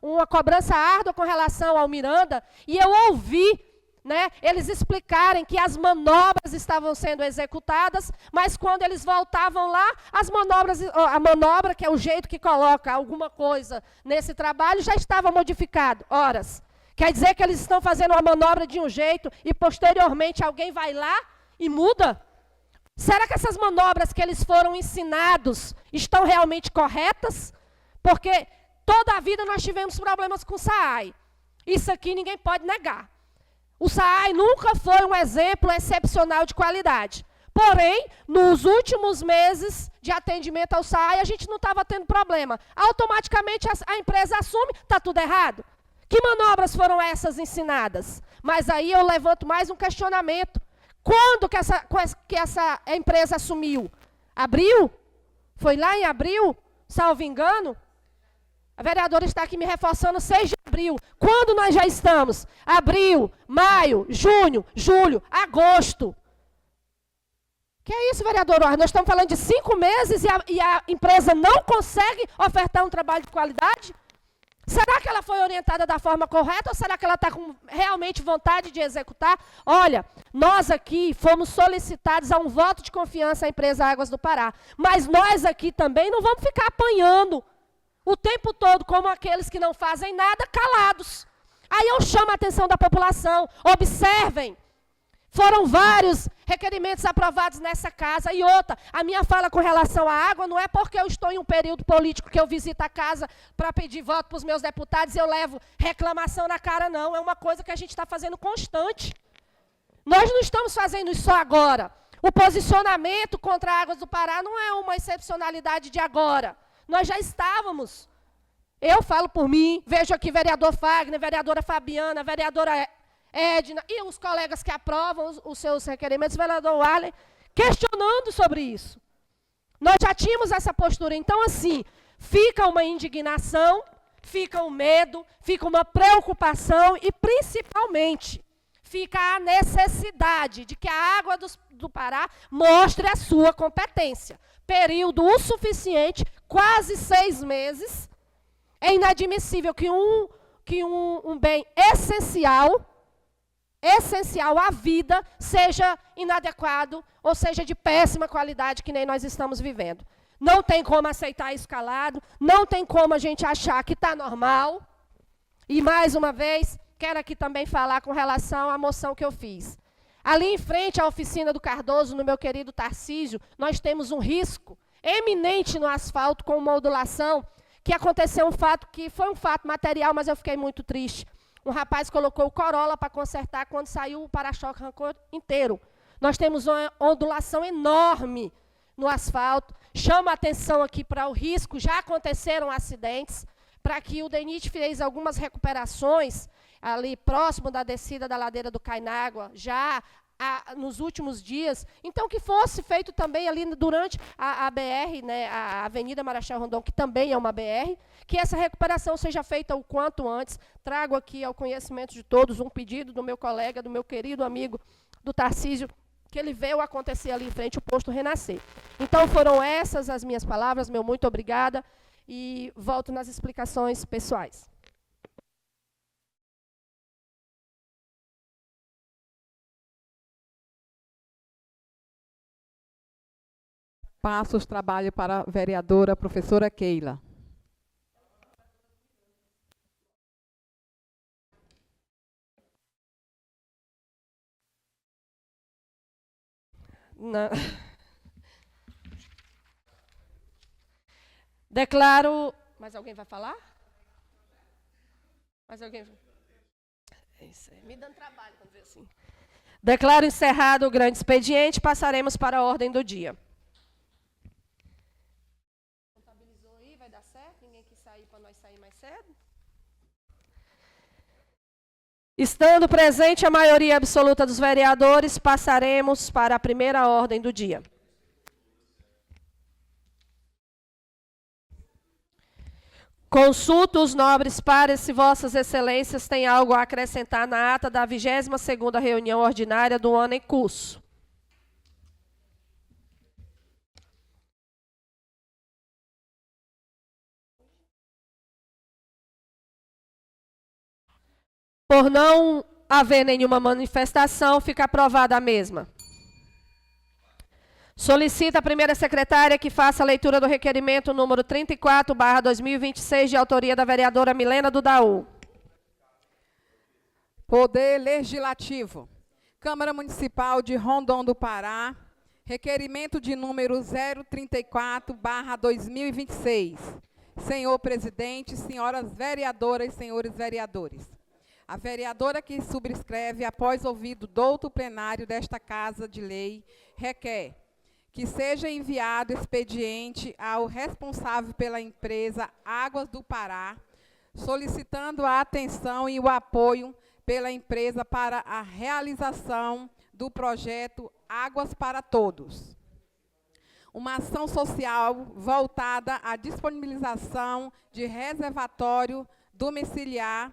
uma cobrança árdua com relação ao Miranda, e eu ouvi, eles explicarem que as manobras estavam sendo executadas, mas quando eles voltavam lá, a manobra, que é o jeito que coloca alguma coisa nesse trabalho, já estava modificado. Horas. Quer dizer que eles estão fazendo uma manobra de um jeito e posteriormente alguém vai lá e muda? Será que essas manobras que eles foram ensinados estão realmente corretas? Porque toda a vida nós tivemos problemas com o SAAI. Isso aqui ninguém pode negar. O SAAI nunca foi um exemplo excepcional de qualidade. Porém, nos últimos meses de atendimento ao SAAI, a gente não estava tendo problema. Automaticamente a empresa assume, está tudo errado. Que manobras foram essas ensinadas? Mas aí eu levanto mais um questionamento. Quando que essa empresa assumiu? Abril? Foi lá em abril, salvo engano? A vereadora está aqui me reforçando 6 de abril. Quando nós já estamos? Abril, maio, junho, julho, agosto. Que é isso, vereadora? Nós estamos falando de 5 meses e a empresa não consegue ofertar um trabalho de qualidade? Será que ela foi orientada da forma correta ou será que ela está com realmente vontade de executar? Olha, nós aqui fomos solicitados a um voto de confiança à empresa Águas do Pará, mas nós aqui também não vamos ficar apanhando o tempo todo como aqueles que não fazem nada calados. Aí eu chamo a atenção da população, observem. Foram vários requerimentos aprovados nessa casa. E outra, a minha fala com relação à água não é porque eu estou em um período político que eu visito a casa para pedir voto para os meus deputados e eu levo reclamação na cara, não. É uma coisa que a gente está fazendo constante. Nós não estamos fazendo isso só agora. O posicionamento contra Águas do Pará não é uma excepcionalidade de agora. Nós já estávamos. Eu falo por mim, vejo aqui vereador Fagner, vereadora Fabiana, vereadora Edna e os colegas que aprovam os seus requerimentos, vereador Warley, questionando sobre isso. Nós já tínhamos essa postura. Então, assim, fica uma indignação, fica um medo, fica uma preocupação e, principalmente, fica a necessidade de que a Água do Pará mostre a sua competência. Período o suficiente, quase 6 meses. É inadmissível que um bem essencial à vida seja inadequado ou seja de péssima qualidade, que nem nós estamos vivendo. Não tem como aceitar isso calado, não tem como a gente achar que está normal. E, mais uma vez, quero aqui também falar com relação à moção que eu fiz. Ali em frente à oficina do Cardoso, no meu querido Tarcísio, nós temos um risco eminente no asfalto com modulação, que aconteceu um fato que foi um fato material, mas eu fiquei muito triste. Um rapaz colocou o Corolla para consertar, quando saiu o para-choque arrancou inteiro. Nós temos uma ondulação enorme no asfalto. Chama a atenção aqui para o risco, já aconteceram acidentes, para que o DENIT fez algumas recuperações ali próximo da descida da ladeira do Cainágua, já nos últimos dias. Então, que fosse feito também ali durante a BR, a Avenida Marechal Rondon, que também é uma BR, que essa recuperação seja feita o quanto antes. Trago aqui ao conhecimento de todos um pedido do meu colega, do meu querido amigo, do Tarcísio, que ele veio acontecer ali em frente ao posto Renascer. Então, foram essas as minhas palavras, meu muito obrigada, e volto nas explicações pessoais. Passo os trabalhos para a vereadora professora Keila. Declaro... Mais alguém vai falar? Mais alguém? Isso aí, me dando trabalho quando vê assim. Declaro encerrado o grande expediente, passaremos para a ordem do dia. Contabilizou aí, vai dar certo? Ninguém quis sair para nós sair mais cedo? Estando presente a maioria absoluta dos vereadores, passaremos para a primeira ordem do dia. Consulto os nobres pares se vossas excelências têm algo a acrescentar na ata da 22ª reunião ordinária do ano em curso. Por não haver nenhuma manifestação, fica aprovada a mesma. Solicita a primeira secretária que faça a leitura do requerimento número 34/2026, de autoria da vereadora Milena Dudaú. Poder Legislativo. Câmara Municipal de Rondon do Pará. Requerimento de número 034/2026. Senhor presidente, senhoras vereadoras, senhores vereadores. A vereadora que subscreve, após ouvido douto plenário desta Casa de Lei, requer que seja enviado expediente ao responsável pela empresa Águas do Pará, solicitando a atenção e o apoio pela empresa para a realização do projeto Águas para Todos. Uma ação social voltada à disponibilização de reservatório domiciliares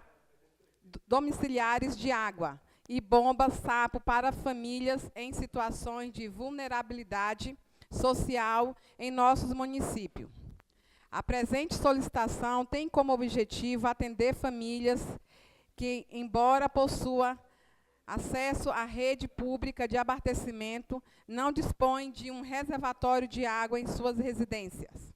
de água e bomba-sapo para famílias em situações de vulnerabilidade social em nossos municípios. A presente solicitação tem como objetivo atender famílias que, embora possua acesso à rede pública de abastecimento, não dispõem de um reservatório de água em suas residências,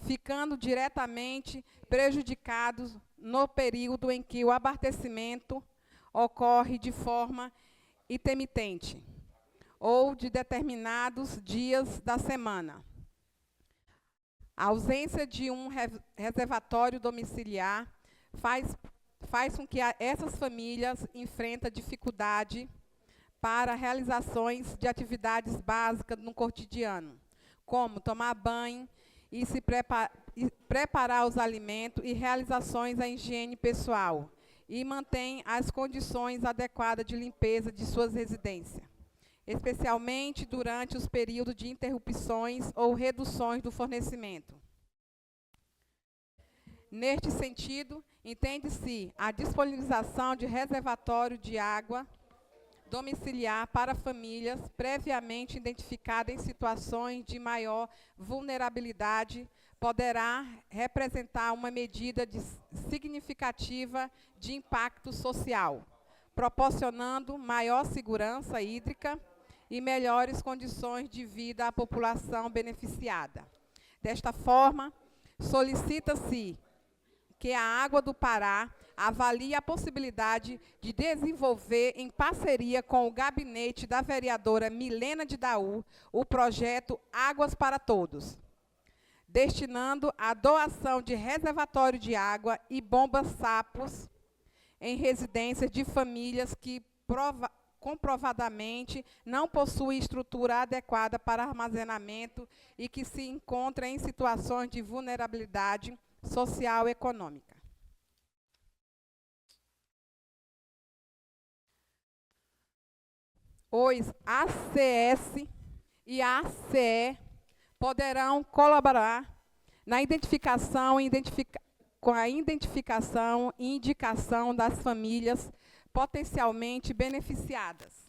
ficando diretamente prejudicados no período em que o abastecimento ocorre de forma intermitente ou de determinados dias da semana. A ausência de um reservatório domiciliar faz com que essas famílias enfrentem dificuldade para realizações de atividades básicas no cotidiano, como tomar banho e preparar os alimentos e realizações da higiene pessoal, e mantém as condições adequadas de limpeza de suas residências, especialmente durante os períodos de interrupções ou reduções do fornecimento. Neste sentido, entende-se a disponibilização de reservatório de água domiciliar para famílias previamente identificadas em situações de maior vulnerabilidade, poderá representar uma medida significativa de impacto social, proporcionando maior segurança hídrica e melhores condições de vida à população beneficiada. Desta forma, solicita-se que a Água do Pará avalie a possibilidade de desenvolver, em parceria com o gabinete da vereadora Milena Dudaú, o projeto Águas para Todos, destinando a doação de reservatório de água e bombas-sapos em residências de famílias que comprovadamente não possuem estrutura adequada para armazenamento e que se encontram em situações de vulnerabilidade social e econômica. Os ACS e ACE poderão colaborar na identificação e indicação das famílias potencialmente beneficiadas,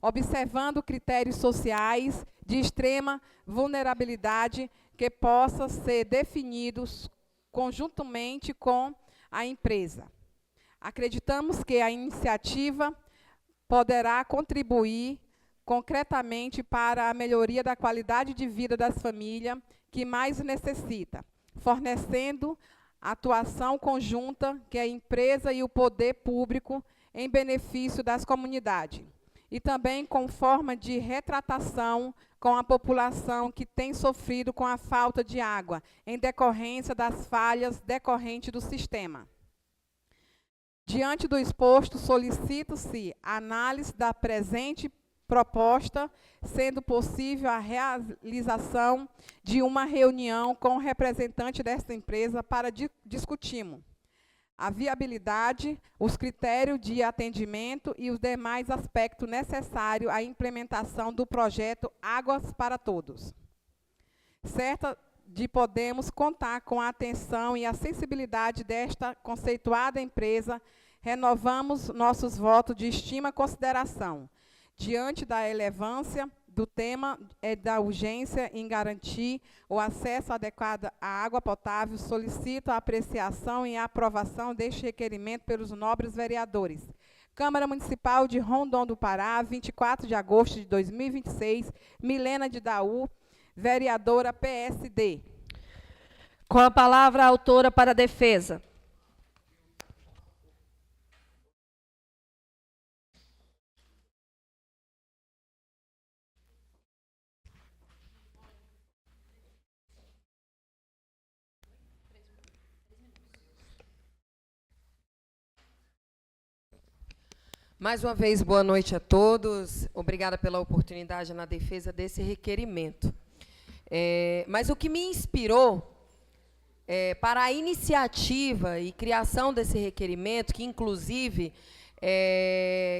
observando critérios sociais de extrema vulnerabilidade que possam ser definidos conjuntamente com a empresa. Acreditamos que a iniciativa poderá contribuir concretamente para a melhoria da qualidade de vida das famílias que mais necessita, fornecendo atuação conjunta que a empresa e o poder público em benefício das comunidades, e também com forma de retratação com a população que tem sofrido com a falta de água, em decorrência das falhas decorrentes do sistema. Diante do exposto, solicito-se a análise da presente proposta, sendo possível a realização de uma reunião com o representante desta empresa para discutirmos a viabilidade, os critérios de atendimento e os demais aspectos necessários à implementação do projeto Águas para Todos. Certa de podemos contar com a atenção e a sensibilidade desta conceituada empresa, renovamos nossos votos de estima e consideração. Diante da relevância do tema e da urgência em garantir o acesso adequado à água potável, solicito a apreciação e a aprovação deste requerimento pelos nobres vereadores. Câmara Municipal de Rondon do Pará, 24 de agosto de 2026, Milena de Daú, vereadora PSD. Com a palavra a autora para a defesa. Mais uma vez, boa noite a todos. Obrigada pela oportunidade na defesa desse requerimento. Mas o que me inspirou para a iniciativa e criação desse requerimento, que, inclusive,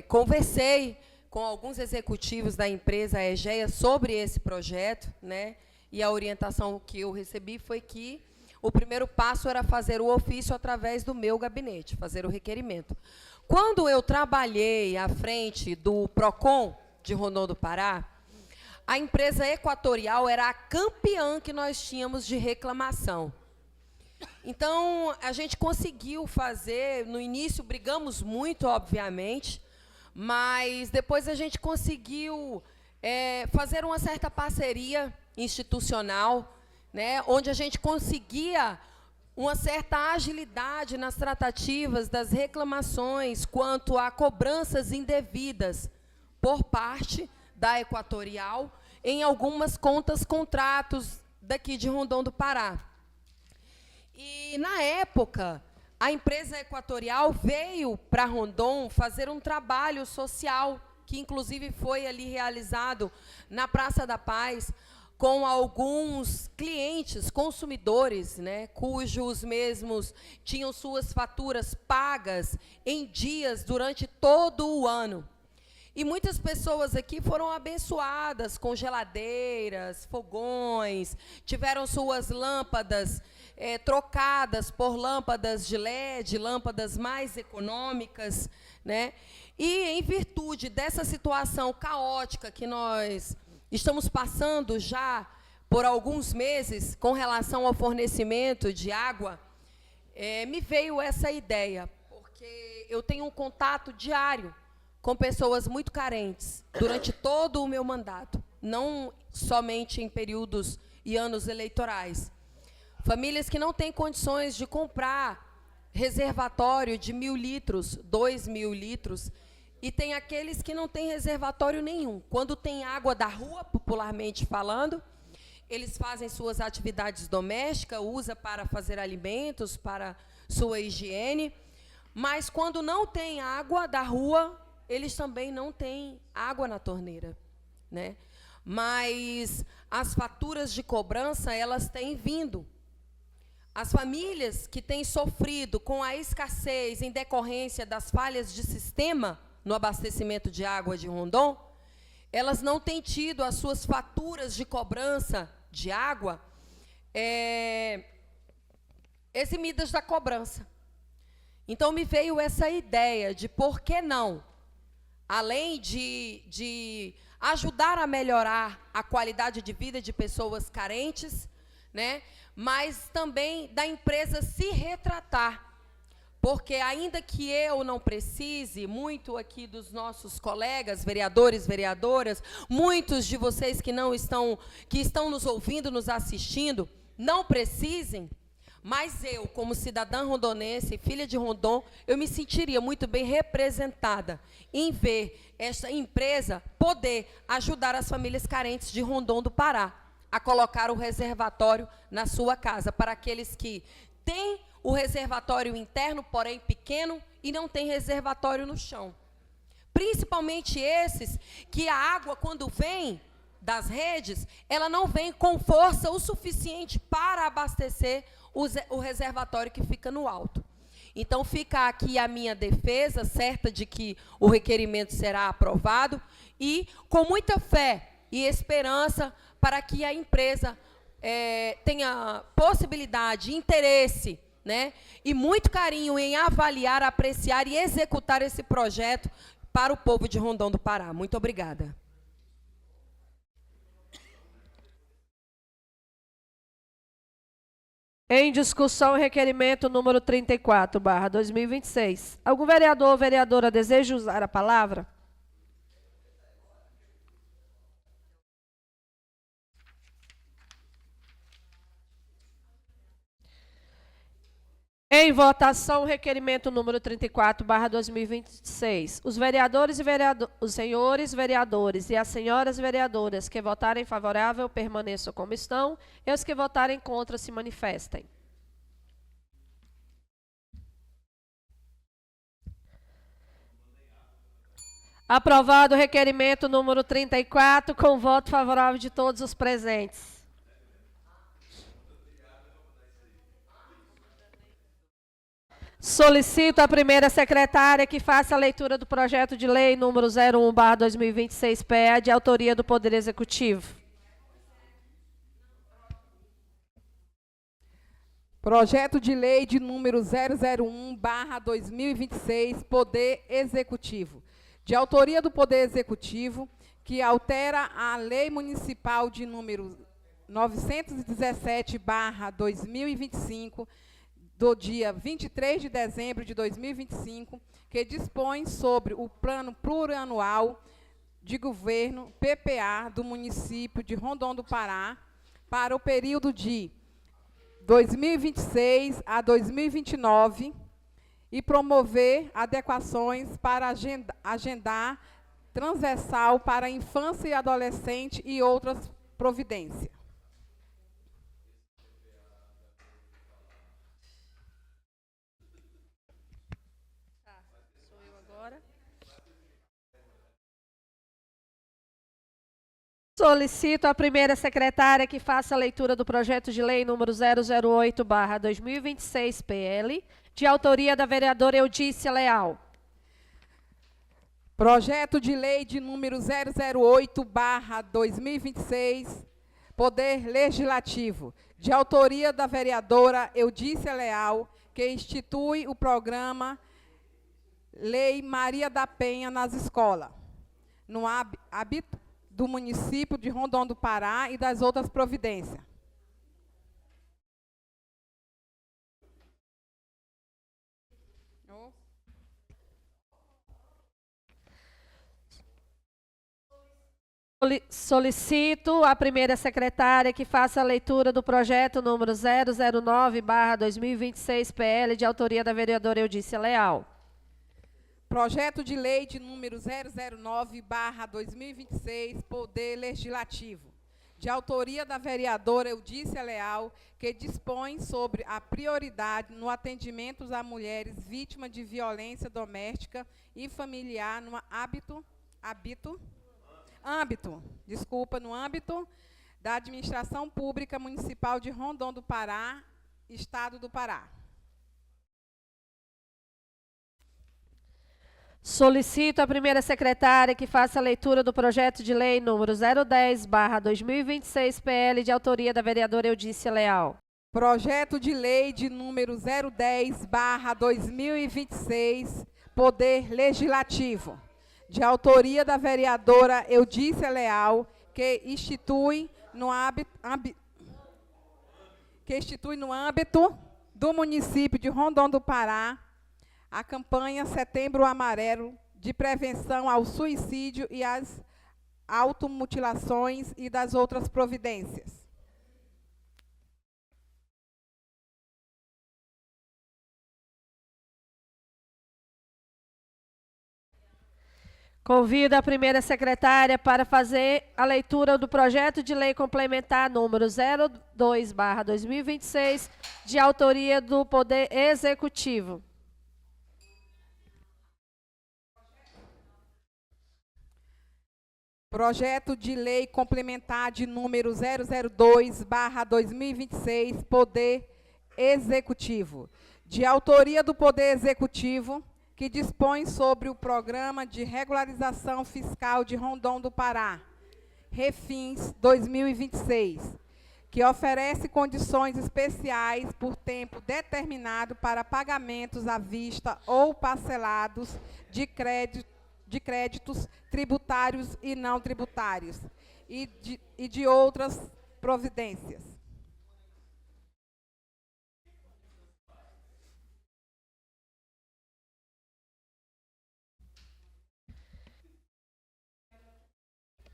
conversei com alguns executivos da empresa Egea sobre esse projeto, né, e a orientação que eu recebi foi que o primeiro passo era fazer o ofício através do meu gabinete, fazer o requerimento. Quando eu trabalhei à frente do PROCON de Rondon do Pará, a empresa Equatorial era a campeã que nós tínhamos de reclamação. Então, a gente conseguiu fazer, no início brigamos muito, obviamente, mas depois a gente conseguiu fazer uma certa parceria institucional, né, onde a gente conseguia uma certa agilidade nas tratativas das reclamações quanto a cobranças indevidas por parte da Equatorial em algumas contas, contratos daqui de Rondon do Pará. E, na época, a empresa Equatorial veio para Rondon fazer um trabalho social, que, inclusive, foi ali realizado na Praça da Paz, com alguns clientes, consumidores, né, cujos mesmos tinham suas faturas pagas em dias durante todo o ano. E muitas pessoas aqui foram abençoadas com geladeiras, fogões, tiveram suas lâmpadas trocadas por lâmpadas de LED, lâmpadas mais econômicas, né? E, em virtude dessa situação caótica que nós estamos passando já por alguns meses com relação ao fornecimento de água, me veio essa ideia, porque eu tenho um contato diário com pessoas muito carentes durante todo o meu mandato, não somente em períodos e anos eleitorais. Famílias que não têm condições de comprar reservatório de 1.000 litros, 2.000 litros, e tem aqueles que não têm reservatório nenhum. Quando tem água da rua, popularmente falando, eles fazem suas atividades domésticas, usa para fazer alimentos, para sua higiene, mas quando não tem água da rua, eles também não têm água na torneira, né? Mas as faturas de cobrança, elas têm vindo. As famílias que têm sofrido com a escassez em decorrência das falhas de sistema no abastecimento de água de Rondon, elas não têm tido as suas faturas de cobrança de água eximidas da cobrança. Então, me veio essa ideia de por que não, além de ajudar a melhorar a qualidade de vida de pessoas carentes, né, mas também da empresa se retratar. Porque, ainda que eu não precise, muito aqui dos nossos colegas, vereadores, vereadoras, muitos de vocês que estão nos ouvindo, nos assistindo, não precisem, Mas eu, como cidadã rondonense, filha de Rondon, eu me sentiria muito bem representada em ver esta empresa poder ajudar as famílias carentes de Rondon do Pará a colocar o reservatório na sua casa, para aqueles que têm o reservatório interno, porém pequeno, e não tem reservatório no chão. Principalmente esses que a água, quando vem das redes, ela não vem com força o suficiente para abastecer o reservatório que fica no alto. Então, fica aqui a minha defesa, certa de que o requerimento será aprovado, e com muita fé e esperança para que a empresa tenha possibilidade, interesse, né, e muito carinho em avaliar, apreciar e executar esse projeto para o povo de Rondon do Pará. Muito obrigada. Em discussão, o requerimento número 34/2026. Algum vereador ou vereadora deseja usar a palavra? Em votação, o requerimento número 34/2026. Os vereadores e os senhores vereadores e as senhoras vereadoras que votarem favorável permaneçam como estão, e os que votarem contra se manifestem. Aprovado o requerimento número 34, com voto favorável de todos os presentes. Solicito a primeira secretária que faça a leitura do projeto de lei número 01/2026, PE, de autoria do Poder Executivo. Projeto de lei de número 001/2026, Poder Executivo. De autoria do Poder Executivo, que altera a Lei Municipal de número 917/2025, do dia 23 de dezembro de 2025, que dispõe sobre o Plano Plurianual de Governo, PPA, do município de Rondon do Pará, para o período de 2026 a 2029, e promover adequações para agendar transversal para a infância e adolescente e outras providências. Sou eu agora. Solicito a primeira secretária que faça a leitura do projeto de lei número 008/2026, PL, de autoria da vereadora Eudícia Leal. Projeto de lei de número 008/2026, Poder Legislativo, de autoria da vereadora Eudícia Leal, que institui o programa Lei Maria da Penha nas escolas, no âmbito do município de Rondon do Pará e das outras providências. Solicito a primeira secretária que faça a leitura do projeto número 009/2026, PL, de autoria da vereadora Eudícia Leal. Projeto de lei de número 009/2026, Poder Legislativo, de autoria da vereadora Eudícia Leal, que dispõe sobre a prioridade no atendimento a mulheres vítimas de violência doméstica e familiar no âmbito da Administração Pública Municipal de Rondon do Pará, Estado do Pará. Solicito a primeira secretária que faça a leitura do projeto de lei número 010/2026, PL, de autoria da vereadora Eudícia Leal. Projeto de lei de número 010/2026, Poder Legislativo, de autoria da vereadora Eudícia Leal, que institui no âmbito do município de Rondon do Pará a campanha Setembro Amarelo, de prevenção ao suicídio e às automutilações e das outras providências. Convido a primeira secretária para fazer a leitura do projeto de lei complementar número 02/2026, de autoria do Poder Executivo. Projeto de lei complementar de número 002/2026, Poder Executivo. De autoria do Poder Executivo, que dispõe sobre o Programa de Regularização Fiscal de Rondon do Pará, Refins 2026, que oferece condições especiais por tempo determinado para pagamentos à vista ou parcelados de créditos tributários e não tributários, e de outras providências.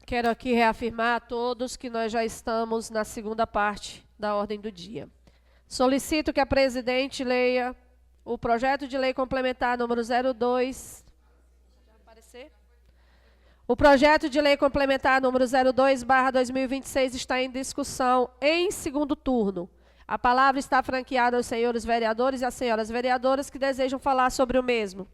Quero aqui reafirmar a todos que nós já estamos na segunda parte da ordem do dia. Solicito que a presidente leia o projeto de lei complementar número 02. O projeto de lei complementar número 02/2026 está em discussão em segundo turno. A palavra está franqueada aos senhores vereadores e às senhoras vereadoras que desejam falar sobre o mesmo.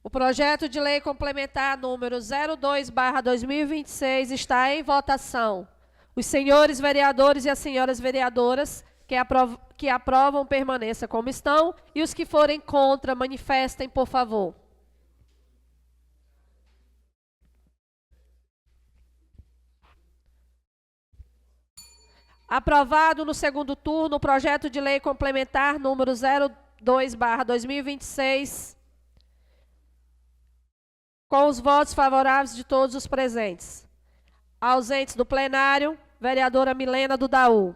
O projeto de lei complementar número 02/2026 está em votação. Os senhores vereadores e as senhoras vereadoras que aprovam permaneçam como estão e os que forem contra manifestem, por favor. Aprovado no segundo turno o projeto de lei complementar número 02/2026. Com os votos favoráveis de todos os presentes. Ausentes do plenário, vereadora Milena Dudaú.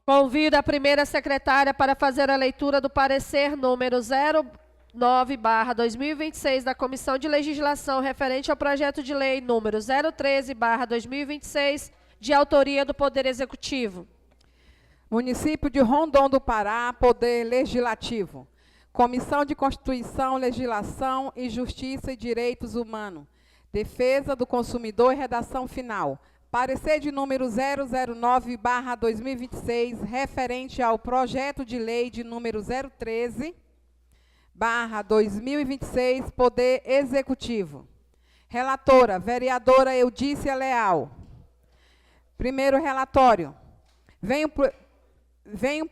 Convido a primeira secretária para fazer a leitura do parecer número 09/2026 da Comissão de Legislação referente ao projeto de lei número 013/2026, de autoria do Poder Executivo. Município de Rondon do Pará, Poder Legislativo. Comissão de Constituição, Legislação e Justiça e Direitos Humanos. Defesa do Consumidor e Redação Final. Parecer de número 009/2026, referente ao projeto de lei de número 013/2026, Poder Executivo. Relatora, vereadora Eudícia Leal. Primeiro relatório. Venho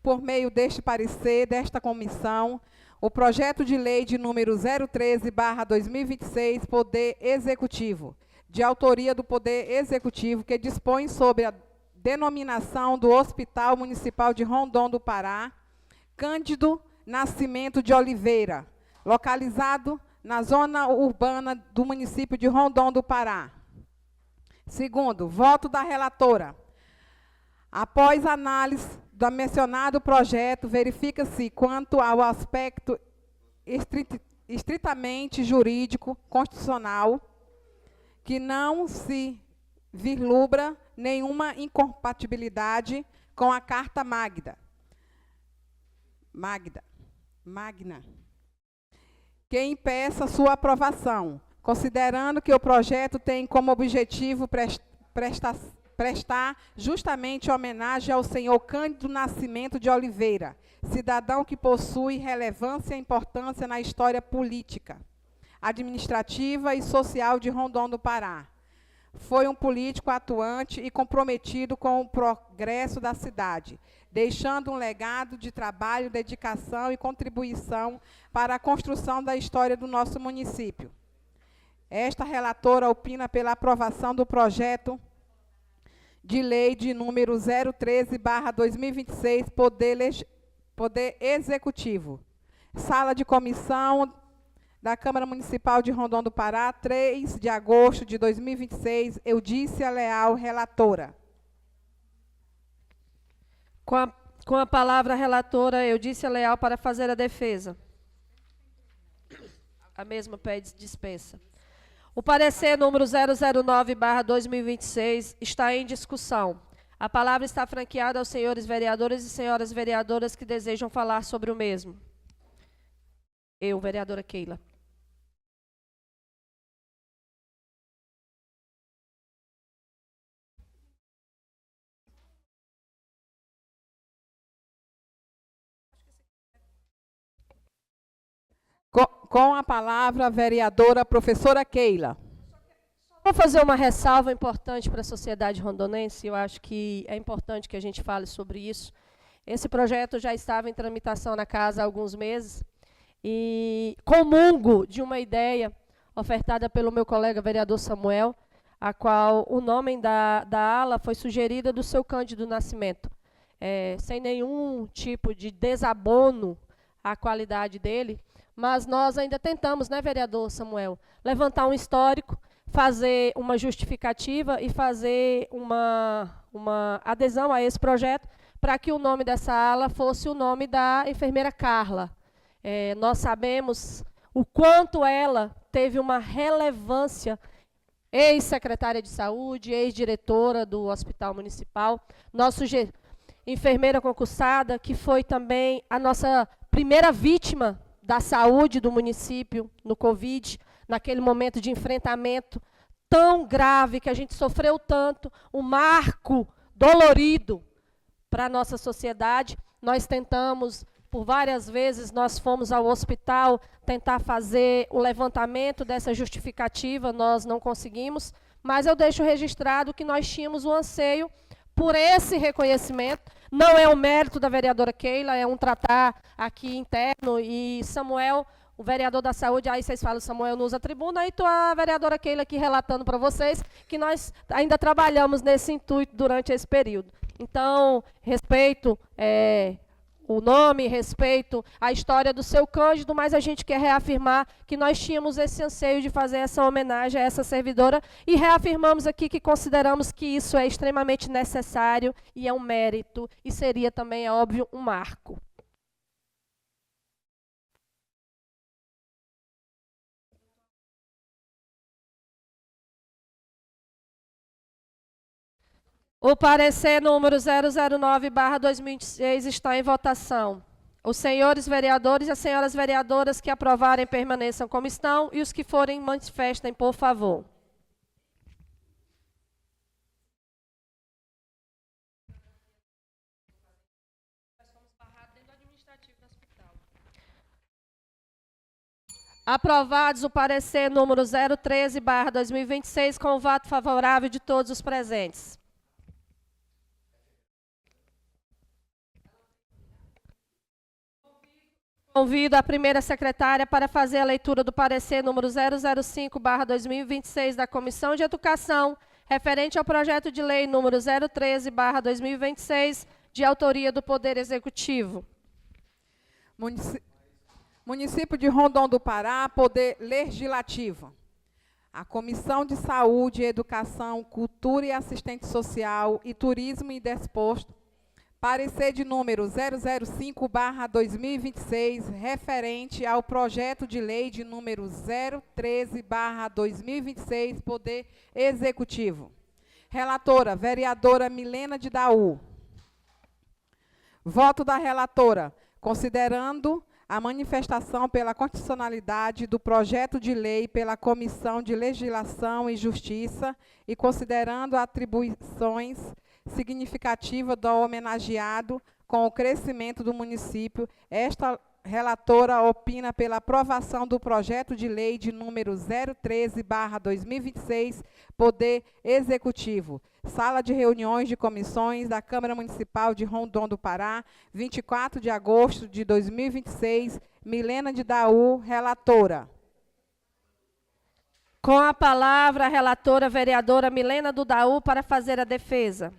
por meio deste parecer, desta comissão, o projeto de lei de número 013/2026, Poder Executivo, de autoria do Poder Executivo, que dispõe sobre a denominação do Hospital Municipal de Rondon do Pará, Cândido Nascimento de Oliveira, localizado na zona urbana do município de Rondon do Pará. Segundo, voto da relatora. Após análise do mencionado projeto, verifica-se quanto ao aspecto estritamente jurídico, constitucional, que não se vislumbra nenhuma incompatibilidade com a Carta Magna, que impeça sua aprovação, considerando que o projeto tem como objetivo prestar justamente homenagem ao senhor Cândido Nascimento de Oliveira, cidadão que possui relevância e importância na história política, administrativa e social de Rondon do Pará. Foi um político atuante e comprometido com o progresso da cidade, deixando um legado de trabalho, dedicação e contribuição para a construção da história do nosso município. Esta relatora opina pela aprovação do projeto de lei de número 013/2026, Poder Executivo. Sala de comissão da Câmara Municipal de Rondon do Pará, 3 de agosto de 2026, Eudícia Leal, relatora. Com a palavra a relatora Eudícia Leal para fazer a defesa. A mesma pede dispensa. O parecer número 009/2026 está em discussão. A palavra está franqueada aos senhores vereadores e senhoras vereadoras que desejam falar sobre o mesmo. Eu, vereadora Keila. Com a palavra, a vereadora professora Keila. Vou fazer uma ressalva importante para a sociedade rondonense. Eu acho que é importante que a gente fale sobre isso. Esse projeto já estava em tramitação na casa há alguns meses e comungo de uma ideia ofertada pelo meu colega vereador Samuel, a qual o nome da ala foi sugerida do seu Cândido Nascimento. Sem nenhum tipo de desabono à qualidade dele, mas nós ainda tentamos, né, vereador Samuel, levantar um histórico, fazer uma justificativa e fazer uma adesão a esse projeto para que o nome dessa ala fosse o nome da enfermeira Carla. Nós sabemos o quanto ela teve uma relevância, ex-secretária de saúde, ex-diretora do Hospital Municipal, enfermeira concursada, que foi também a nossa primeira vítima da saúde do município no Covid, naquele momento de enfrentamento tão grave que a gente sofreu tanto, um marco dolorido para a nossa sociedade. Nós tentamos, por várias vezes, nós fomos ao hospital tentar fazer o levantamento dessa justificativa, nós não conseguimos, mas eu deixo registrado que nós tínhamos o anseio por esse reconhecimento. Não é o mérito da vereadora Keila, é um tratar aqui interno, e Samuel, o vereador da saúde, aí vocês falam, Samuel não usa tribuna, aí estou a vereadora Keila aqui relatando para vocês que nós ainda trabalhamos nesse intuito durante esse período. Então, respeito o nome, respeito a história do seu Cândido, mas a gente quer reafirmar que nós tínhamos esse anseio de fazer essa homenagem a essa servidora e reafirmamos aqui que consideramos que isso é extremamente necessário e é um mérito e seria também, é óbvio, um marco. O parecer número 009/2026 está em votação. Os senhores vereadores e as senhoras vereadoras que aprovarem permaneçam como estão e os que forem manifestem, por favor. Aprovados o parecer número 013/2026 com o voto favorável de todos os presentes. Convido a primeira secretária para fazer a leitura do parecer número 005/2026 da Comissão de Educação, referente ao projeto de lei número 013/2026, de autoria do Poder Executivo. Município de Rondon do Pará, Poder Legislativo. A Comissão de Saúde, Educação, Cultura e Assistente Social e Turismo e Desporto, parecer de número 005/2026, referente ao projeto de lei de número 013/2026, Poder Executivo. Relatora, vereadora Milena de Daú. Voto da relatora, considerando a manifestação pela constitucionalidade do projeto de lei pela Comissão de Legislação e Justiça e considerando atribuições significativa do homenageado com o crescimento do município, esta relatora opina pela aprovação do projeto de lei de número 013/2026, Poder Executivo. Sala de reuniões de comissões da Câmara Municipal de Rondon do Pará, 24 de agosto de 2026, Milena de Daú, relatora. Com a palavra, a relatora vereadora Milena do Daú para fazer a defesa.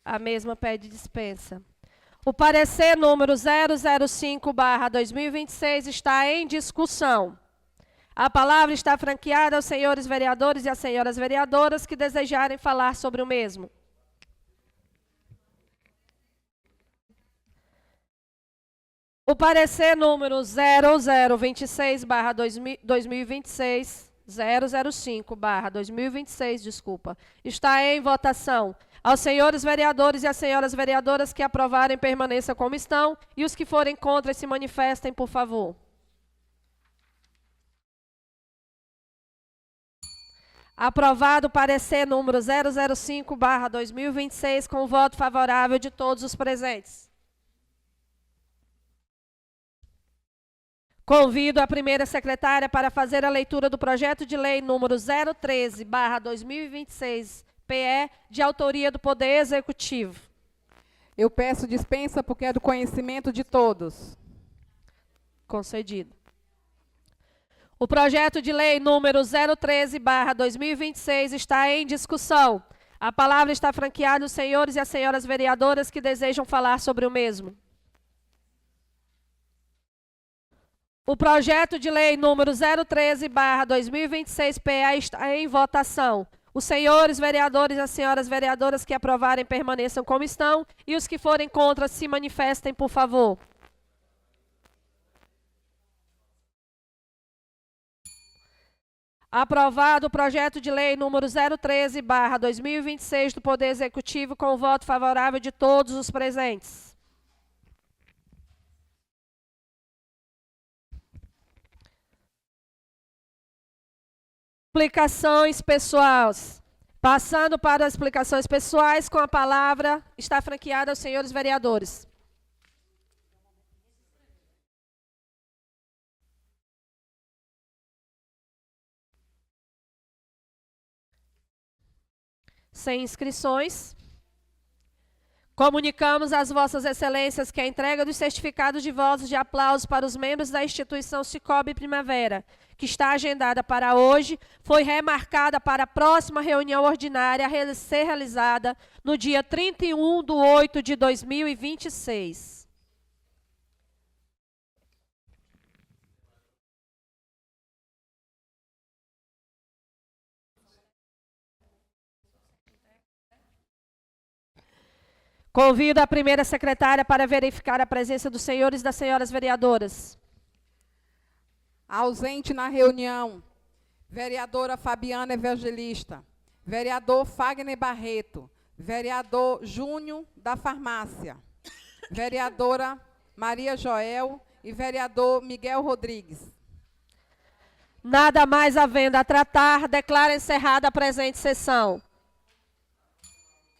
A mesma pede dispensa. O parecer número 005/2026 está em discussão. A palavra está franqueada aos senhores vereadores e às senhoras vereadoras que desejarem falar sobre o mesmo. O parecer número 0026/2026, 005/2026, desculpa, está em votação. Aos senhores vereadores e às senhoras vereadoras que aprovarem, permaneçam como estão, e os que forem contra, se manifestem, por favor. Aprovado o parecer número 005/2026, com o voto favorável de todos os presentes. Convido a primeira secretária para fazer a leitura do projeto de lei número 013/2026, PE, de autoria do Poder Executivo. Eu peço dispensa porque é do conhecimento de todos. Concedido. O projeto de lei número 013/2026 está em discussão. A palavra está franqueada aos senhores e às senhoras vereadoras que desejam falar sobre o mesmo. O projeto de lei número 013/2026, PE, está em votação. Os senhores vereadores e as senhoras vereadoras que aprovarem, permaneçam como estão, e os que forem contra, se manifestem, por favor. Aprovado o projeto de lei número 013/2026 do Poder Executivo, com o voto favorável de todos os presentes. Explicações pessoais. Passando para as explicações pessoais, com a palavra está franqueada aos senhores vereadores. Sem inscrições. Comunicamos às vossas excelências que a entrega dos certificados de votos de aplauso para os membros da instituição Cicobi Primavera, que está agendada para hoje, foi remarcada para a próxima reunião ordinária a ser realizada no dia 31/8/2026. Convido a primeira secretária para verificar a presença dos senhores e das senhoras vereadoras. Ausente na reunião, vereadora Fabiana Evangelista, vereador Fagner Barreto, vereador Júnior da Farmácia, vereadora Maria Joel e vereador Miguel Rodrigues. Nada mais havendo a tratar, declaro encerrada a presente sessão.